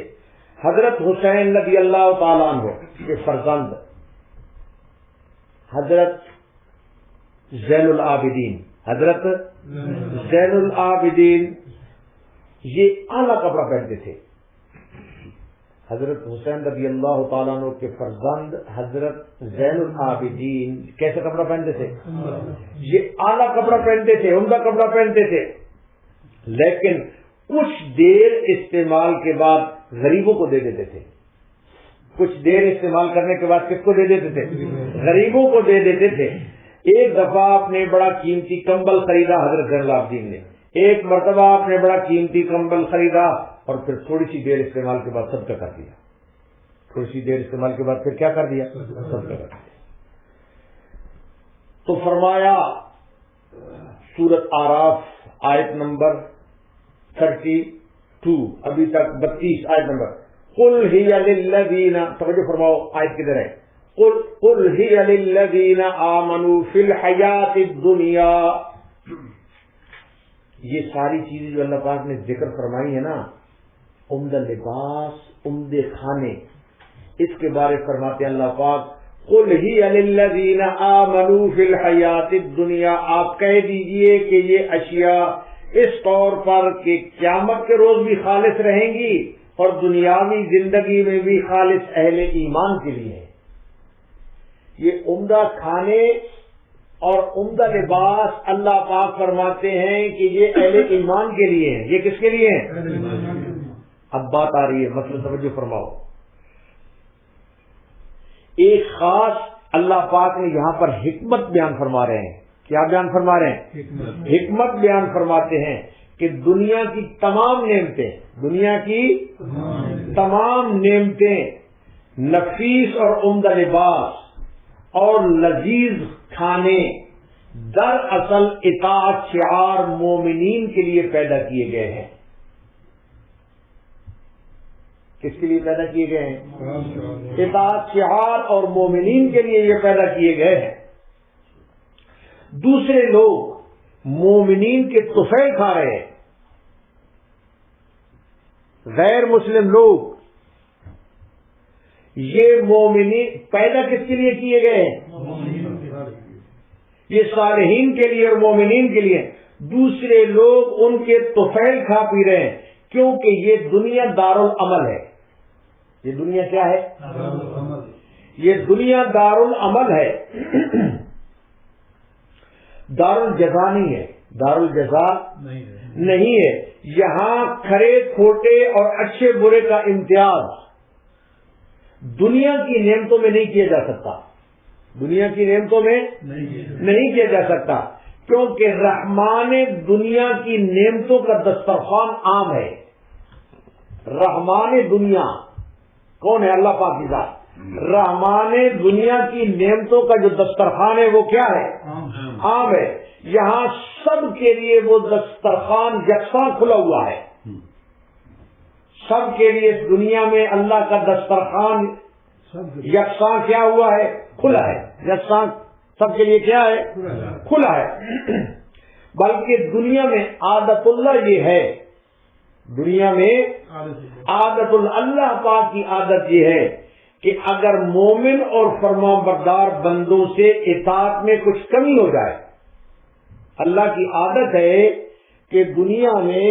حضرت حسین رضی اللہ تعالیٰ عنہ کے فرزند حضرت زین العابدین، حضرت زین العابدین یہ اعلیٰ کپڑا پہنتے تھے۔ حضرت حسین رضی اللہ تعالیٰ عنہ کے فرزند حضرت زین العابدین کیسے کپڑا پہنتے تھے؟ یہ اعلیٰ کپڑا پہنتے تھے، عمدہ کپڑا پہنتے تھے، لیکن کچھ دیر استعمال کے بعد غریبوں کو دے دیتے تھے۔ کچھ دیر استعمال کرنے کے بعد کس کو دے دیتے تھے؟ غریبوں کو دے دیتے تھے۔ ایک دفعہ آپ نے بڑا قیمتی کمبل خریدا حضرت زین العابدین نے، ایک مرتبہ آپ نے بڑا قیمتی کمبل خریدا اور پھر تھوڑی سی دیر استعمال کے بعد صدقہ کر دیا، تھوڑی سی دیر استعمال کے بعد پھر کیا کر دیا؟ صدقہ کر دیا۔ تو فرمایا سورۃ اعراف آیت نمبر 32 ابھی تک 32 آیت نمبر، قل ہی للذین، توجہ فرماؤ آیت کدھر ہے؟ قل ہی للذین آمنوا فی الحیات الدنیا۔ یہ ساری چیزیں جو اللہ پاک نے ذکر فرمائی ہے نا، عمدہ لباس، عمدے کھانے، اس کے بارے فرماتے ہیں اللہ پاک قل ہی للذین آمنوا فی الحیات الدنیا، آپ کہہ دیجئے کہ یہ اشیاء اس طور پر کہ قیامت کے روز بھی خالص رہیں گی اور دنیاوی زندگی میں بھی خالص اہل ایمان کے لیے ہے۔ یہ عمدہ کھانے اور عمدہ لباس اللہ پاک فرماتے ہیں کہ یہ اہل ایمان کے لیے ہیں۔ یہ کس کے لیے ہیں؟ اب بات آ رہی ہے، مثلا توجہ فرماؤ، ایک خاص اللہ پاک نے یہاں پر حکمت بیان فرما رہے ہیں۔ کیا بیان فرما رہے ہیں؟ حکمت بیان فرماتے ہیں کہ دنیا کی تمام نعمتیں، دنیا کی تمام نعمتیں، نفیس اور عمدہ لباس اور لذیذ کھانے دراصل اطاعت شعار مومنین کے لیے پیدا کیے گئے ہیں۔ کس کے لیے پیدا کیے گئے ہیں؟ اطاعت شعار اور مومنین کے لیے یہ پیدا کیے گئے ہیں۔ دوسرے لوگ مومنین کے طفیل کھا رہے ہیں، غیر مسلم لوگ، یہ مومنین پیدا کس کے لیے کیے گئے ہیں؟ یہ صالحین کے لیے اور مومنین کے لیے۔ دوسرے لوگ ان کے طفیل کھا پی رہے ہیں، کیونکہ یہ دنیا دارالعمل ہے۔ یہ دنیا کیا ہے؟ یہ دنیا دارالعمل ہے، دارالجزا نہیں ہے، دارالجزا نہیں ہے۔ یہاں کھرے کھوٹے اور اچھے برے کا امتیاز دنیا کی نعمتوں میں نہیں کیا جا سکتا، دنیا کی نعمتوں میں نہیں کیا جا سکتا، کیونکہ رحمان دنیا کی نعمتوں کا دسترخوان عام ہے۔ رحمان دنیا کون ہے؟ اللہ پاک کی ذات۔ رحمان دنیا کی نعمتوں کا جو دسترخوان ہے وہ کیا ہے؟ عام ہے۔ یہاں سب کے لیے وہ دسترخوان یکساں کھلا ہوا ہے، سب کے لیے دنیا میں اللہ کا دسترخوان یکساں کیا ہوا ہے؟ کھلا ہے، یکساں سب کے لیے کیا ہے؟ کھلا ہے۔ بلکہ دنیا میں عادت اللہ یہ ہے، دنیا میں عادت اللہ پاک کی عادت یہ ہے کہ اگر مومن اور فرمانبردار بندوں سے اطاعت میں کچھ کمی ہو جائے، اللہ کی عادت ہے کہ دنیا میں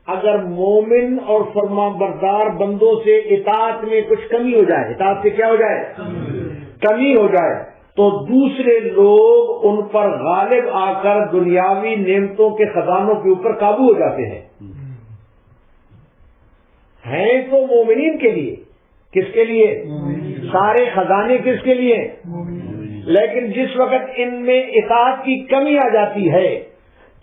اگر مومن اور فرمانبردار بندوں سے اطاعت میں کچھ کمی ہو جائے، اطاعت سے کیا ہو جائے؟ کمی ہو جائے، تو دوسرے لوگ ان پر غالب آ کر دنیاوی نعمتوں کے خزانوں کے اوپر قابو ہو جاتے ہیں تو مومنین کے لیے، کس کے لیے؟ سارے خزانے کس کے لیے؟ لیکن جس وقت ان میں اطاعت کی کمی آ جاتی ہے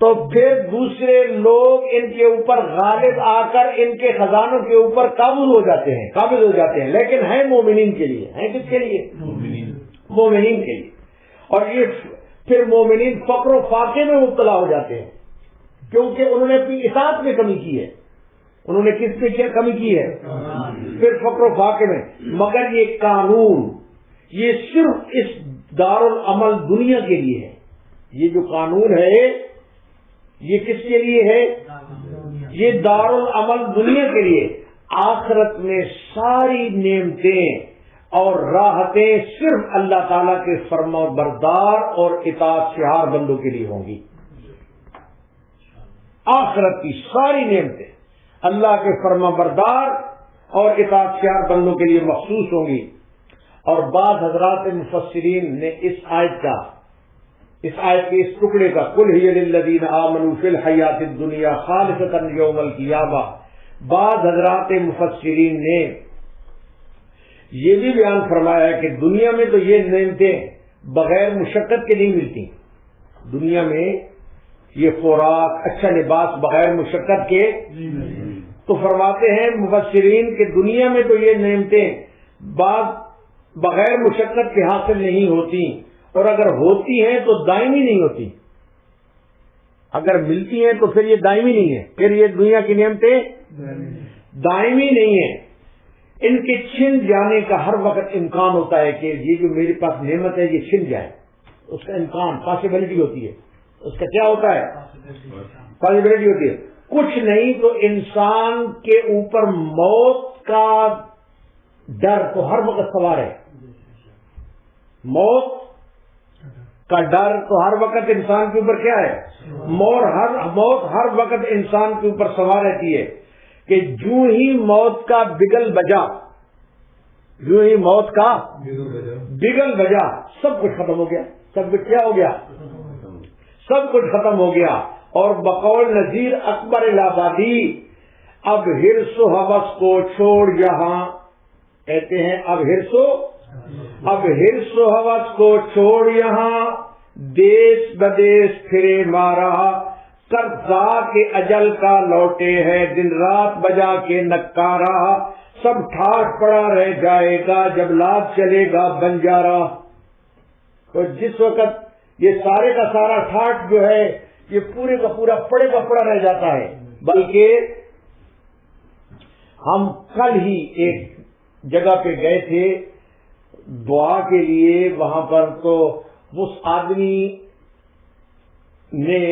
تو پھر دوسرے لوگ ان کے اوپر غالب آ کر ان کے خزانوں کے اوپر قابض ہو جاتے ہیں، لیکن ہیں مومنین کے لیے، ہیں کس کے لیے؟ مومنین کے لیے۔ اور یہ پھر مومنین فقر و فاقے میں مبتلا ہو جاتے ہیں، کیونکہ انہوں نے اپنی اطاعت میں کمی کی ہے۔ انہوں نے کس پہ کیا کمی کی ہے؟ پھر فقر و فاقے میں۔ مگر یہ قانون یہ صرف اس دارالعمل دنیا کے لیے ہے، یہ جو قانون ہے یہ کس کے لیے ہے؟ یہ دارالعمل دنیا کے لیے۔ آخرت میں ساری نعمتیں اور راحتیں صرف اللہ تعالی کے فرما بردار اور اطاعت شعار بندوں کے لیے ہوں گی۔ آخرت کی ساری نعمتیں اللہ کے فرما بردار اور اطاعت شعار بندوں کے لیے مخصوص ہوں گی۔ اور بعض حضرات مفسرین نے اس آیت کے اس ٹکڑے کا قل ہی للذین آمنوا فی الحیات الدنیا خالصۃ یوم القیامہ، بعض حضرات مفسرین نے یہ بھی بیان فرمایا ہے کہ دنیا میں تو یہ نعمتیں بغیر مشقت کے نہیں ملتی، دنیا میں یہ خوراک اچھا لباس بغیر مشقت کے، تو فرماتے ہیں مفسرین کہ دنیا میں تو یہ نعمتیں بعض بغیر مشقت کے حاصل نہیں ہوتی، اور اگر ہوتی ہیں تو دائمی نہیں ہوتی، اگر ملتی ہیں تو پھر یہ دائمی نہیں ہے، پھر یہ دنیا کی نعمتیں دائمی نہیں ہیں، ان کے چھن جانے کا ہر وقت امکان ہوتا ہے کہ یہ جو میرے پاس نعمت ہے یہ چھن جائے، اس کا امکان پاسبلٹی ہوتی ہے، اس کا کیا ہوتا ہے؟ پاسبلٹی ہوتی ہے۔ کچھ نہیں تو انسان کے اوپر موت کا ڈر تو ہر وقت سوار ہے، موت کا ڈر تو ہر وقت انسان کے اوپر کیا ہے؟ موت ہر وقت انسان کے اوپر سوار رہتی ہے کہ جو ہی موت کا بگل بجا، جو ہی موت کا بگل بجا سب کچھ ختم ہو گیا، سب کچھ کیا ہو گیا؟ سب کچھ ختم ہو گیا۔ اور بقول نذیر اکبر الہآبادی، اب ہرس و ہوس کو چھوڑ یہاں، کہتے ہیں اب ہرس و ہوس کو چھوڑ یہاں، دیس بدیس پھرے مارا، قرضا کے اجل کا لوٹے ہے دن رات بجا کے نکارا، سب ٹھاٹ پڑا رہ جائے گا جب لاد چلے گا بنجارا۔ تو جس وقت یہ سارے کا سارا ٹھاٹ جو ہے یہ پورے کا پورا پڑے کا پڑا رہ جاتا ہے، بلکہ ہم کل ہی ایک جگہ پہ گئے تھے دعا کے لیے، وہاں پر تو اس آدمی نے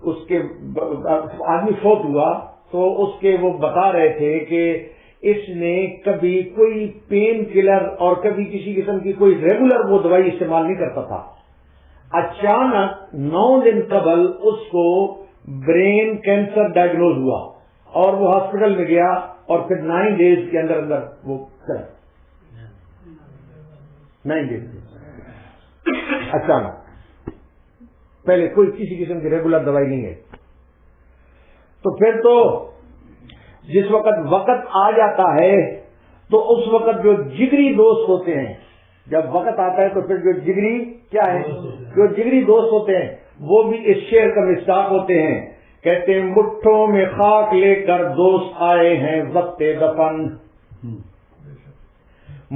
آدمی فوت ہوا تو اس کے وہ بتا رہے تھے کہ اس نے کبھی کوئی پین کلر اور کبھی کسی قسم کی کوئی ریگولر وہ دوائی استعمال نہیں کرتا تھا، اچانک 9 دن قبل اس کو برین کینسر ڈائگنوز ہوا اور وہ ہاسپٹل میں گیا اور پھر 9 ڈیز کے اندر وہ 9 ڈیز اچانک، پہلے کوئی کسی قسم کی ریگولر دوائی نہیں ہے۔ تو پھر تو جس وقت آ جاتا ہے تو اس وقت جو جگری دوست ہوتے ہیں، جب وقت آتا ہے تو پھر جو جگری کیا ہے، جو جگری دوست ہوتے ہیں وہ بھی اس شعر کا مصداق ہوتے ہیں. کہتے ہیں مٹھوں میں خاک لے کر دوست آئے ہیں وقت دفن،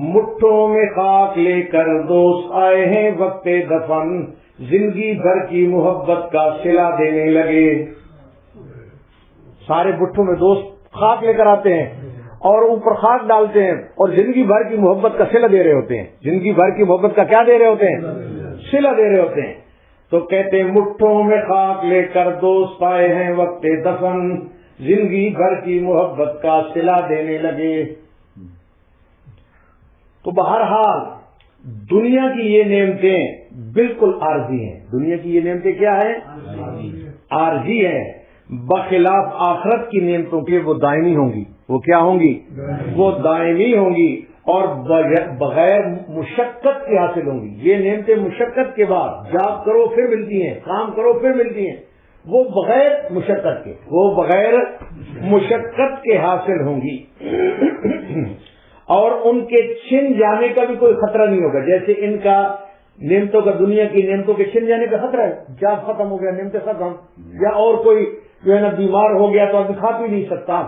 مٹھوں میں خاک لے کر دوست آئے ہیں وقت دفن، زندگی بھر کی محبت کا صلہ دینے لگے. سارے مٹھوں میں دوست خاک لے کر آتے ہیں اور اوپر خاک ڈالتے ہیں اور زندگی بھر کی محبت کا صلہ دے رہے ہوتے ہیں. زندگی بھر کی محبت کا کیا دے رہے ہوتے ہیں؟ صلہ دے رہے ہوتے ہیں. تو کہتے ہیں مٹھوں میں خاک لے کر دوست آئے ہیں وقت دفن، زندگی بھر کی محبت کا صلہ دینے لگے. تو بہرحال دنیا کی یہ نعمتیں بالکل عارضی ہیں. دنیا کی یہ نعمتیں کیا ہیں؟ عارضی ہیں. بخلاف آخرت کی نعمتوں کے وہ دائمی ہوں گی. وہ کیا ہوں گی؟ وہ دائمی ہوں گی اور بغیر مشقت کے حاصل ہوں گی. یہ نعمتیں مشقت کے بعد جاب کرو پھر ملتی ہیں، کام کرو پھر ملتی ہیں. وہ بغیر مشقت کے، وہ بغیر مشقت کے حاصل ہوں گی اور ان کے چھن جانے کا بھی کوئی خطرہ نہیں ہوگا. جیسے ان کا نعمتوں کا، دنیا کی نعمتوں کے چھن جانے کا خطرہ ہے. جاب ختم ہو گیا، نعمتیں ختم، یا اور کوئی جو ہے نا بیمار ہو گیا تو ابھی کھا بھی نہیں سکتا.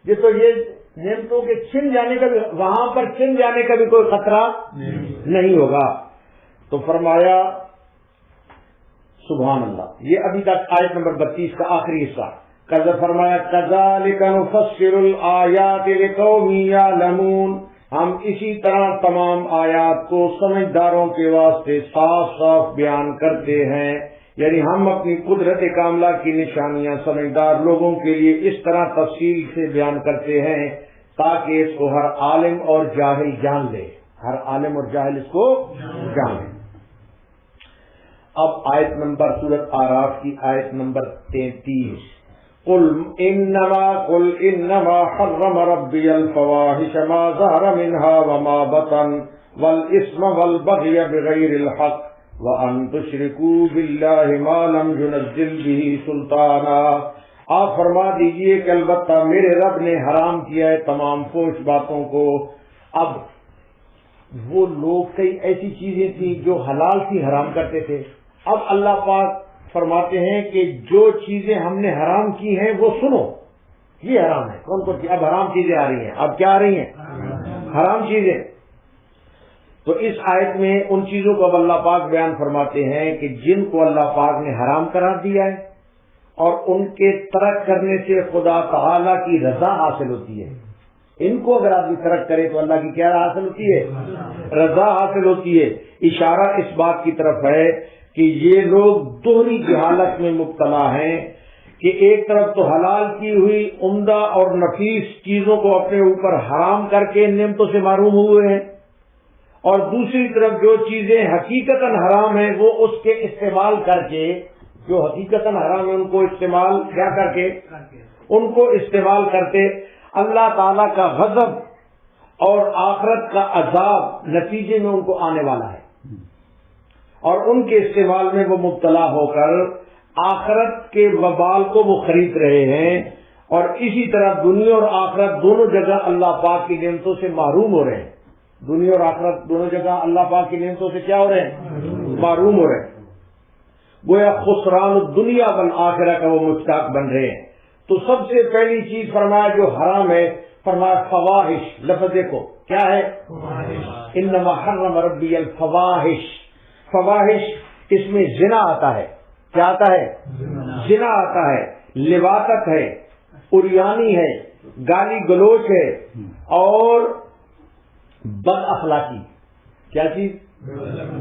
یہ تو یہ نعمتوں کے چھن جانے کا بھی، وہاں پر چھن جانے کا بھی کوئی خطرہ نہیں ہوگا. تو فرمایا سبحان اللہ. یہ ابھی تک آیت نمبر 32 کا آخری حصہ. فرمایا کذالک نفصل الآیات لقوم یعلمون، ہم اسی طرح تمام آیات کو سمجھداروں کے واسطے صاف صاف بیان کرتے ہیں. یعنی ہم اپنی قدرت کاملہ کی نشانیاں سمجھدار لوگوں کے لیے اس طرح تفصیل سے بیان کرتے ہیں تاکہ اس کو ہر عالم اور جاہل جان لے. ہر عالم اور جاہل اس کو جان لے. اب آیت نمبر سورۃ اعراف کی آیت نمبر 33. قل انما حرم ربی الفواحش ما ظهر منها وما بطن والاسم والبغي بغیر الحق وَأَن تُشْرِكُوا بِاللَّهِ مَا لَمْ يُنَزِّلْ بِهِ سُلْطَانًا. آپ فرما دیجئے کہ البتہ میرے رب نے حرام کیا ہے تمام فحش باتوں کو. اب وہ لوگ کئی ایسی چیزیں تھیں جو حلال تھی حرام کرتے تھے. اب اللہ پاک فرماتے ہیں کہ جو چیزیں ہم نے حرام کی ہیں وہ سنو، یہ حرام ہے. کون کون سی؟ اب حرام چیزیں آ رہی ہیں. اب کیا آ رہی ہیں؟ حرام چیزیں. تو اس آیت میں ان چیزوں کو اب اللہ پاک بیان فرماتے ہیں کہ جن کو اللہ پاک نے حرام قرار دیا ہے اور ان کے ترک کرنے سے خدا تعالی کی رضا حاصل ہوتی ہے. ان کو اگر آدمی ترک کرے تو اللہ کی کیا حاصل ہوتی ہے؟ رضا حاصل ہوتی ہے. اشارہ اس بات کی طرف ہے کہ یہ لوگ دوہری جہالت میں مبتلا ہیں کہ ایک طرف تو حلال کی ہوئی عمدہ اور نفیس چیزوں کو اپنے اوپر حرام کر کے نعمتوں سے محروم ہوئے ہیں، اور دوسری طرف جو چیزیں حقیقتاً حرام ہیں وہ اس کے استعمال کر کے، جو حقیقتاً حرام ہے ان کو استعمال کیا کر کے، ان کو استعمال کرتے اللہ تعالیٰ کا غضب اور آخرت کا عذاب نتیجے میں ان کو آنے والا ہے، اور ان کے استعمال میں وہ مبتلا ہو کر آخرت کے وبال کو وہ خرید رہے ہیں، اور اسی طرح دنیا اور آخرت دونوں جگہ اللہ پاک کی نعمتوں سے محروم ہو رہے ہیں. دنیا اور آخرت دونوں جگہ اللہ پاک کی نعمتوں سے کیا ہو رہے ہیں؟ محروم ہو رہے ہیں. گویا خسران الدنیا والآخرہ کا وہ مستحق بن رہے ہیں. تو سب سے پہلی چیز فرمایا جو حرام ہے، فرمایا فواحش. لفظ دیکھو کیا ہے؟ انما حرم ربی الفواحش. فواحش اس میں زنا آتا ہے. کیا آتا ہے؟ زنا آتا ہے، لواطت ہے، عریانی ہے، گالی گلوچ ہے، اور بد اخلاقی. کیا چیز؟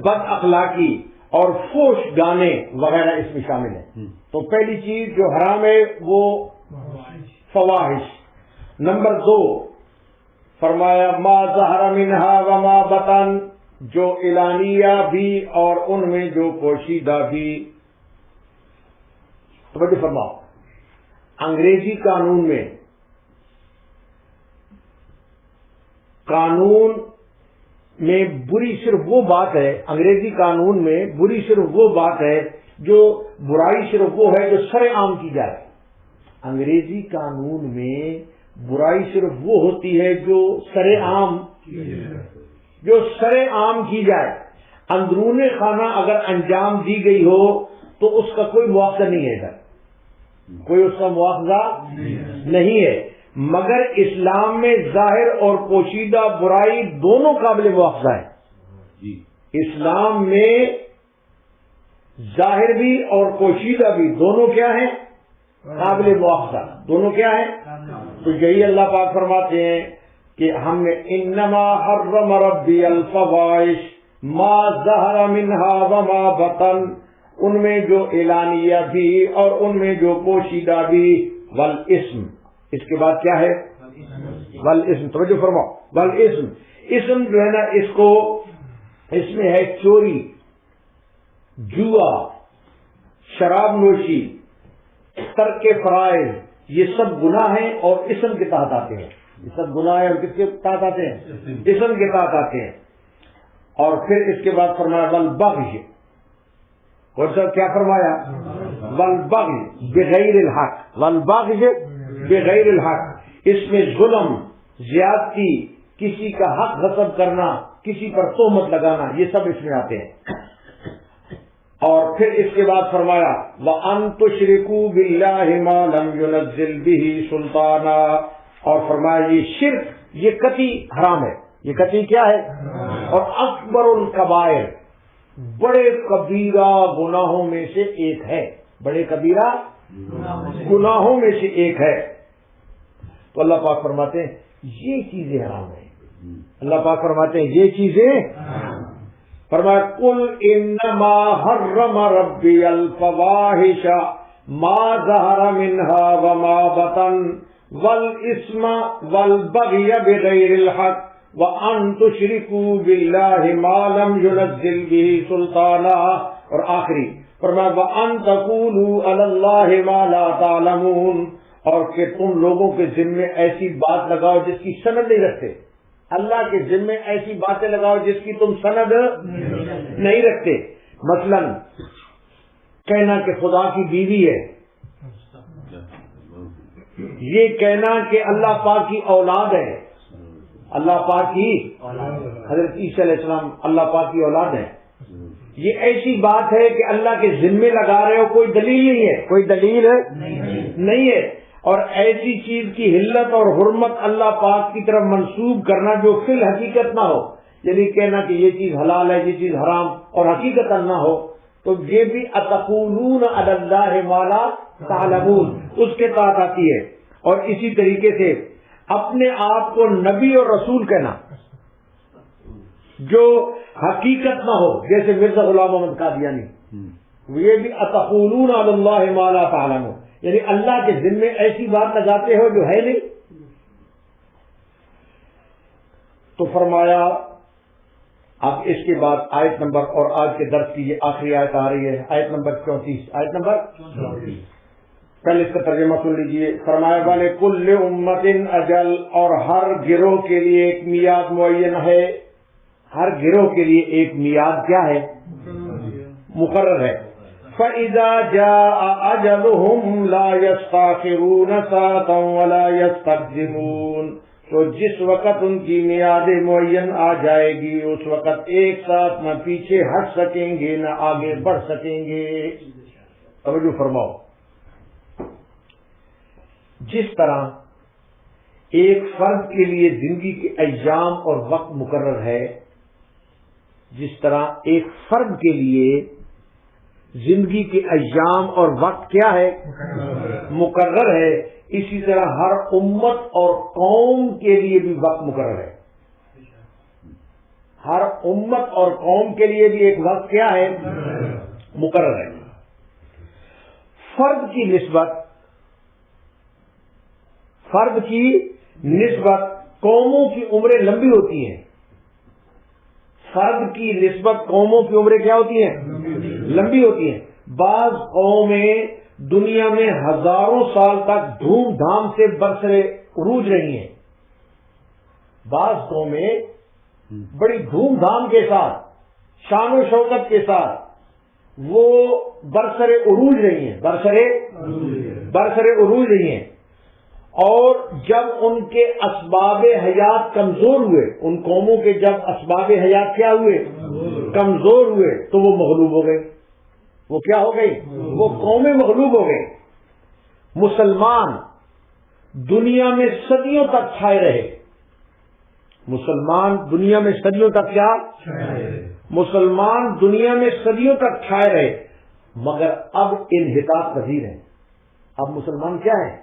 بد اخلاقی اور فحش گانے وغیرہ اس میں شامل ہیں. تو پہلی چیز جو حرام ہے وہ فواحش. نمبر 2 فرمایا ما ظہر منہا وما بطن، جو اعلانیہ بھی اور ان میں جو پوشیدہ بھی. توجہ فرماؤ، انگریزی قانون میں بری صرف وہ بات ہے، انگریزی قانون میں بری صرف وہ بات ہے جو برائی صرف وہ ہے جو سر عام کی جائے. انگریزی قانون میں برائی صرف وہ ہوتی ہے جو سر عام کی جائے. اندرون خانہ اگر انجام دی گئی ہو تو اس کا کوئی مواخذہ نہیں ہے ادھر، کوئی اس کا مواخذہ نہیں ہے. مگر اسلام میں ظاہر اور پوشیدہ برائی دونوں قابل مواخذہ ہے. اسلام میں ظاہر بھی اور پوشیدہ بھی دونوں کیا ہیں؟ قابل مواخذہ. دونوں کیا ہیں؟ تو یہی اللہ پاک فرماتے ہیں کہ ہم نے انما حرم ربی الفواحش ما ظہر منہا وما بطن، ان میں جو اعلانیہ بھی اور ان میں جو پوشیدہ بھی، والاسم. اس کے بعد کیا ہے؟ والاسم. توجہ فرماؤ. والاسم، اسم جو ہے نا اس میں ہے چوری، جوا، شراب نوشی، ترک فرائض، یہ سب گناہ ہیں اور اسم کے تحت آتے ہیں. یہ سب گناہ ہیں اور کس کے تحت آتے ہیں؟ اسم کے تحت آتے ہیں. اور پھر اس کے بعد فرمایا والبغی. اور سر کیا فرمایا؟ والبغی بغیر الحق. والبغی بغیر الحق، اس میں ظلم، زیادتی، کسی کا حق غصب کرنا، کسی پر تہمت لگانا، یہ سب اس میں آتے ہیں. اور پھر اس کے بعد فرمایا وَأَن تُشْرِكُوا بِاللَّهِ مَا لَمْ يُنَزِّلْ بِهِ سُلْطَانًا، اور فرمایا یہ شرک، یہ قطعی حرام ہے. یہ قطعی کیا ہے؟ اور اکبر الکبائر، بڑے کبیرہ گناہوں میں سے ایک ہے. بڑے کبیرہ گناہوں میں سے ایک ہے. تو اللہ پاک فرماتے ہیں یہ چیزیں حرام ہیں. اللہ پاک فرماتے ہیں یہ چیزیں. فرمایا قل انما حرم ربی الفواحش ما ظہر منہا وما بطن والاسم والبغی بغیر الحق وان تشرکوا باللہ ما لم ينزل به سلطانا. اور آخری فرمایا وان تقولوا علی اللہ ما لا تعلمون، اور کہ تم لوگوں کے ذمے ایسی بات لگاؤ جس کی سند نہیں رکھتے. اللہ کے ذمے ایسی باتیں لگاؤ جس کی تم سند نہیں رکھتے. مثلا کہنا کہ خدا کی بیوی ہے، یہ کہنا کہ اللہ پاک کی اولاد ہے. اللہ پاک کی حضرت عیسیٰ علیہ السلام اللہ پاک کی اولاد ہے. یہ ایسی بات ہے کہ اللہ کے ذمے لگا رہے ہو، کوئی دلیل نہیں ہے، کوئی دلیل نہیں ہے. اور ایسی چیز کی حلت اور حرمت اللہ پاک کی طرف منسوب کرنا جو فی الحقیقت نہ ہو، یعنی کہنا کہ یہ چیز حلال ہے، یہ چیز حرام، اور حقیقت نہ ہو، تو یہ بھی اتقولون علی اللہ ما لا تعلمون اس کے تحت آتی ہے. اور اسی طریقے سے اپنے آپ کو نبی اور رسول کہنا جو حقیقت نہ ہو، جیسے مرزا غلام محمد قادیانی، یہ بھی اتقولون علی اللہ ما لا تعلمون، یعنی اللہ کے ذمے ایسی بات لگاتے ہو جو ہے نہیں. تو فرمایا اب اس کے بعد آیت نمبر، اور آج کے درس کی یہ آخری آیت آ رہی ہے، آیت نمبر 34. آیت نمبر 34 پہلے اس کا ترجمہ سن لیجئے. فرمایا والے کل امت اجل، اور ہر گروہ کے لیے ایک میعاد معین ہے. ہر گروہ کے لیے ایک میعاد کیا ہے؟ مقرر ہے. فَإِذَا جَاءَ أَجَلُهُمْ لَا يَسْتَأْخِرُونَ سَاعَةً وَلَا يَسْتَقْدِمُونَ، تو جس وقت ان کی میعاد معین آ جائے گی اس وقت ایک ساتھ نہ پیچھے ہٹ سکیں گے نہ آگے بڑھ سکیں گے. توجہ فرماؤ. جس طرح ایک فرد کے لیے زندگی کے ایام اور وقت مقرر ہے، جس طرح ایک فرد کے لیے زندگی کے ایام اور وقت کیا ہے؟ مقرر ہے، اسی طرح ہر امت اور قوم کے لیے بھی وقت مقرر ہے. ہر امت اور قوم کے لیے بھی ایک وقت کیا ہے؟ مقرر ہے. فرد کی نسبت قوموں کی عمریں لمبی ہوتی ہیں. فرد کی نسبت قوموں کی عمریں کیا ہوتی ہیں؟ لمبی ہوتی ہیں. بعض قومیں دنیا میں ہزاروں سال تک دھوم دھام سے برسر عروج رہی ہیں. بعض قومیں بڑی دھوم دھام کے ساتھ، شان و شوکت کے ساتھ وہ برسر عروج رہی ہیں. اور جب ان کے اسباب حیات کمزور ہوئے، ان قوموں کے جب اسباب حیات کیا ہوئے؟ کمزور ہوئے، تو وہ مغلوب ہو گئے۔ وہ کیا ہو گئی؟ وہ قومیں مغلوب ہو گئے۔ مسلمان دنیا میں صدیوں تک چھائے رہے، مسلمان دنیا میں صدیوں تک کیا؟ مسلمان دنیا میں صدیوں تک چھائے رہے، مگر اب انحطاط پذیر ہیں۔ اب مسلمان کیا ہے؟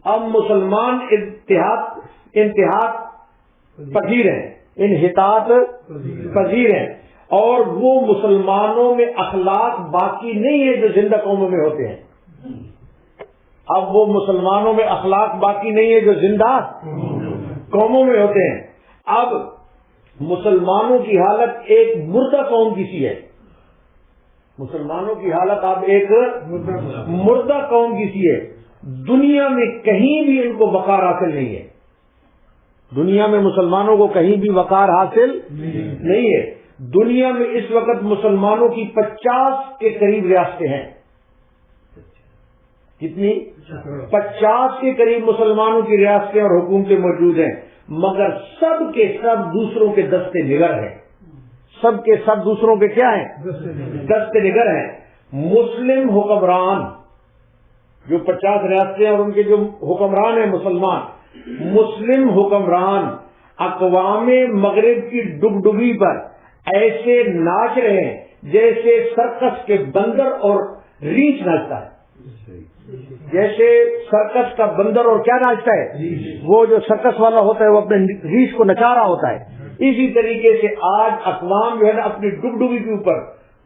اب مسلمان انتہاط پذیر ہیں، انحطاط پذیر ہیں، اور وہ مسلمانوں میں اخلاق باقی نہیں ہے جو زندہ قوموں میں ہوتے ہیں۔ اب وہ مسلمانوں میں اخلاق باقی نہیں ہے جو زندہ قوموں میں ہوتے ہیں۔ اب مسلمانوں کی حالت ایک مردہ قوم کی سی ہے، مسلمانوں کی حالت اب ایک مردہ قوم کی سی ہے۔ دنیا میں کہیں بھی ان کو وقار حاصل نہیں ہے، دنیا میں مسلمانوں کو کہیں بھی وقار حاصل نہیں ہے۔ دنیا میں اس وقت مسلمانوں کی 50 کے قریب ریاستیں ہیں۔ کتنی؟ 50 کے قریب مسلمانوں کی ریاستیں اور حکومتیں موجود ہیں، مگر سب کے سب دوسروں کے دستے نگر ہیں۔ سب کے سب دوسروں کے کیا ہیں؟ دستے نگر ہیں۔ مسلم حکمران جو 50 ریاستیں اور ان کے جو حکمران ہیں مسلمان، مسلم حکمران اقوام مغرب کی ڈگڈگی پر ایسے ناچ رہے ہیں جیسے سرکس کے بندر اور ریچھ ناچتا ہے۔ جیسے سرکس کا بندر اور کیا ناچتا ہے؟ وہ جو سرکس والا ہوتا ہے وہ اپنے ریچھ کو نچا رہا ہوتا ہے۔ اسی طریقے سے آج اقوام جو ہے نا اپنی ڈگڈگی کے اوپر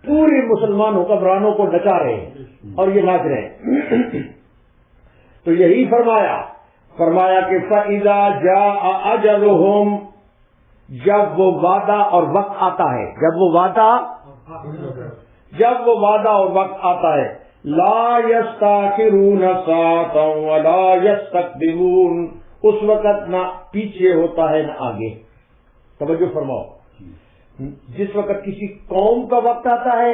پورے مسلمان حکمرانوں کو نچا رہے ہیں اور یہ ناچ رہے ہیں۔ تو یہی فرمایا کہ فَإِذَا جَاءَ أَجَلُهُمْ، جب وہ وعدہ اور وقت آتا ہے، جب وہ وعدہ اور وقت آتا ہے، لا يستاخرون ساعة ولا يستقدمون، اس وقت نہ پیچھے ہوتا ہے نہ آگے۔ توجہ فرماؤ، جس وقت کسی قوم کا وقت آتا ہے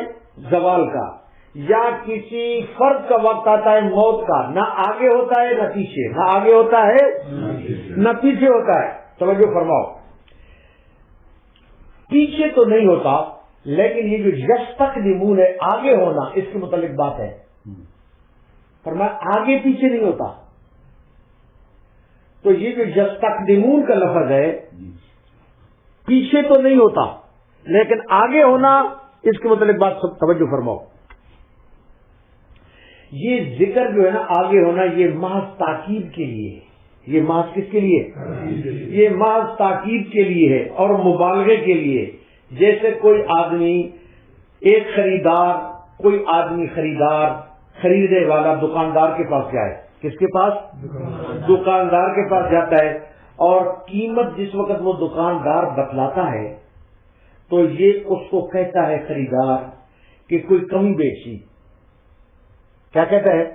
زوال کا، یا کسی فرد کا وقت آتا ہے موت کا، نہ آگے ہوتا ہے نہ پیچھے، نہ آگے ہوتا ہے نہ پیچھے ہوتا ہے۔ توجہ فرماؤ، پیچھے تو نہیں ہوتا، لیکن یہ جو یستقدمون ہے آگے ہونا، اس کے متعلق بات ہے۔ فرمایا آگے پیچھے نہیں ہوتا۔ تو یہ جو یستقدمون کا لفظ ہے، پیچھے تو نہیں ہوتا لیکن آگے ہونا، اس کے متعلق بات سب توجہ فرماؤ۔ یہ ذکر جو ہے نا آگے ہونا، یہ محض تاکید کے لیے ہے۔ یہ محض کس کے لیے؟ یہ محض تاکید کے لیے ہے اور مبالغے کے لیے۔ جیسے کوئی آدمی، ایک خریدار، کوئی آدمی خریدار، خریدنے والا دکاندار کے پاس جائے، کس کے پاس؟ دکاندار کے پاس جاتا ہے، اور قیمت جس وقت وہ دکاندار بتلاتا ہے تو یہ اس کو کہتا ہے خریدار کہ کوئی کمی بیشی، کیا کہتا ہے؟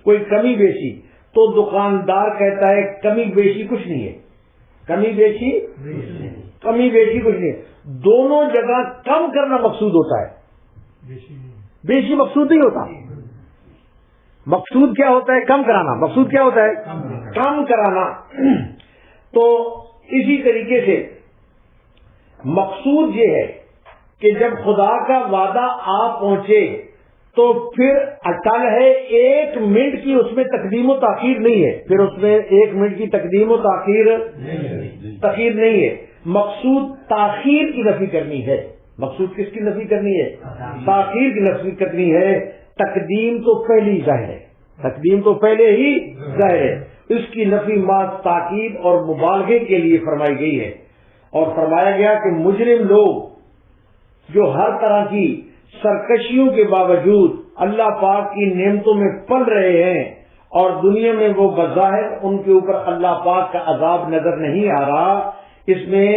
کوئی کمی بیشی۔ تو دکاندار کہتا ہے کمی بیشی کچھ نہیں ہے، کمی بیشی کچھ نہیں ہے۔ دونوں جگہ کم کرنا مقصود ہوتا ہے، بیشی مقصود نہیں ہوتا۔ مقصود کیا ہوتا ہے؟ کم کرانا۔ مقصود کیا ہوتا ہے؟ کم کرانا۔ تو اسی طریقے سے مقصود یہ ہے کہ جب خدا کا وعدہ آ پہنچے تو پھر اٹل ہے، 1 منٹ کی اس میں تقدیم و تاخیر نہیں ہے، پھر اس میں 1 منٹ کی تقدیم و تاخیر نہیں ہے۔ مقصود تاخیر کی نفی کرنی ہے۔ مقصود کس کی نفی کرنی ہے؟ تاخیر کی نفی کرنی ہے۔ تقدیم تو پہلے ہی ظاہر ہے، تقدیم تو پہلے ہی ظاہر ہے، اس کی نفی محض تاکید اور مبالغے کے لیے فرمائی گئی ہے۔ اور فرمایا گیا کہ مجرم لوگ جو ہر طرح کی سرکشیوں کے باوجود اللہ پاک کی نعمتوں میں پل رہے ہیں اور دنیا میں وہ بظاہر ان کے اوپر اللہ پاک کا عذاب نظر نہیں آ رہا، اس میں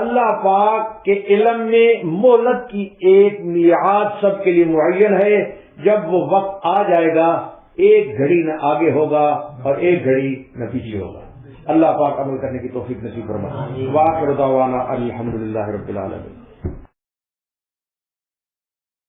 اللہ پاک کے علم میں مہلت کی ایک میعاد سب کے لیے معین ہے۔ جب وہ وقت آ جائے گا، ایک گھڑی نہ آگے ہوگا اور ایک گھڑی نہ پیچھے ہوگا۔ اللہ پاک عمل کرنے کی توفیق نصیب فرمائے۔ وآخر دعوانا الحمدللہ رب العالمین۔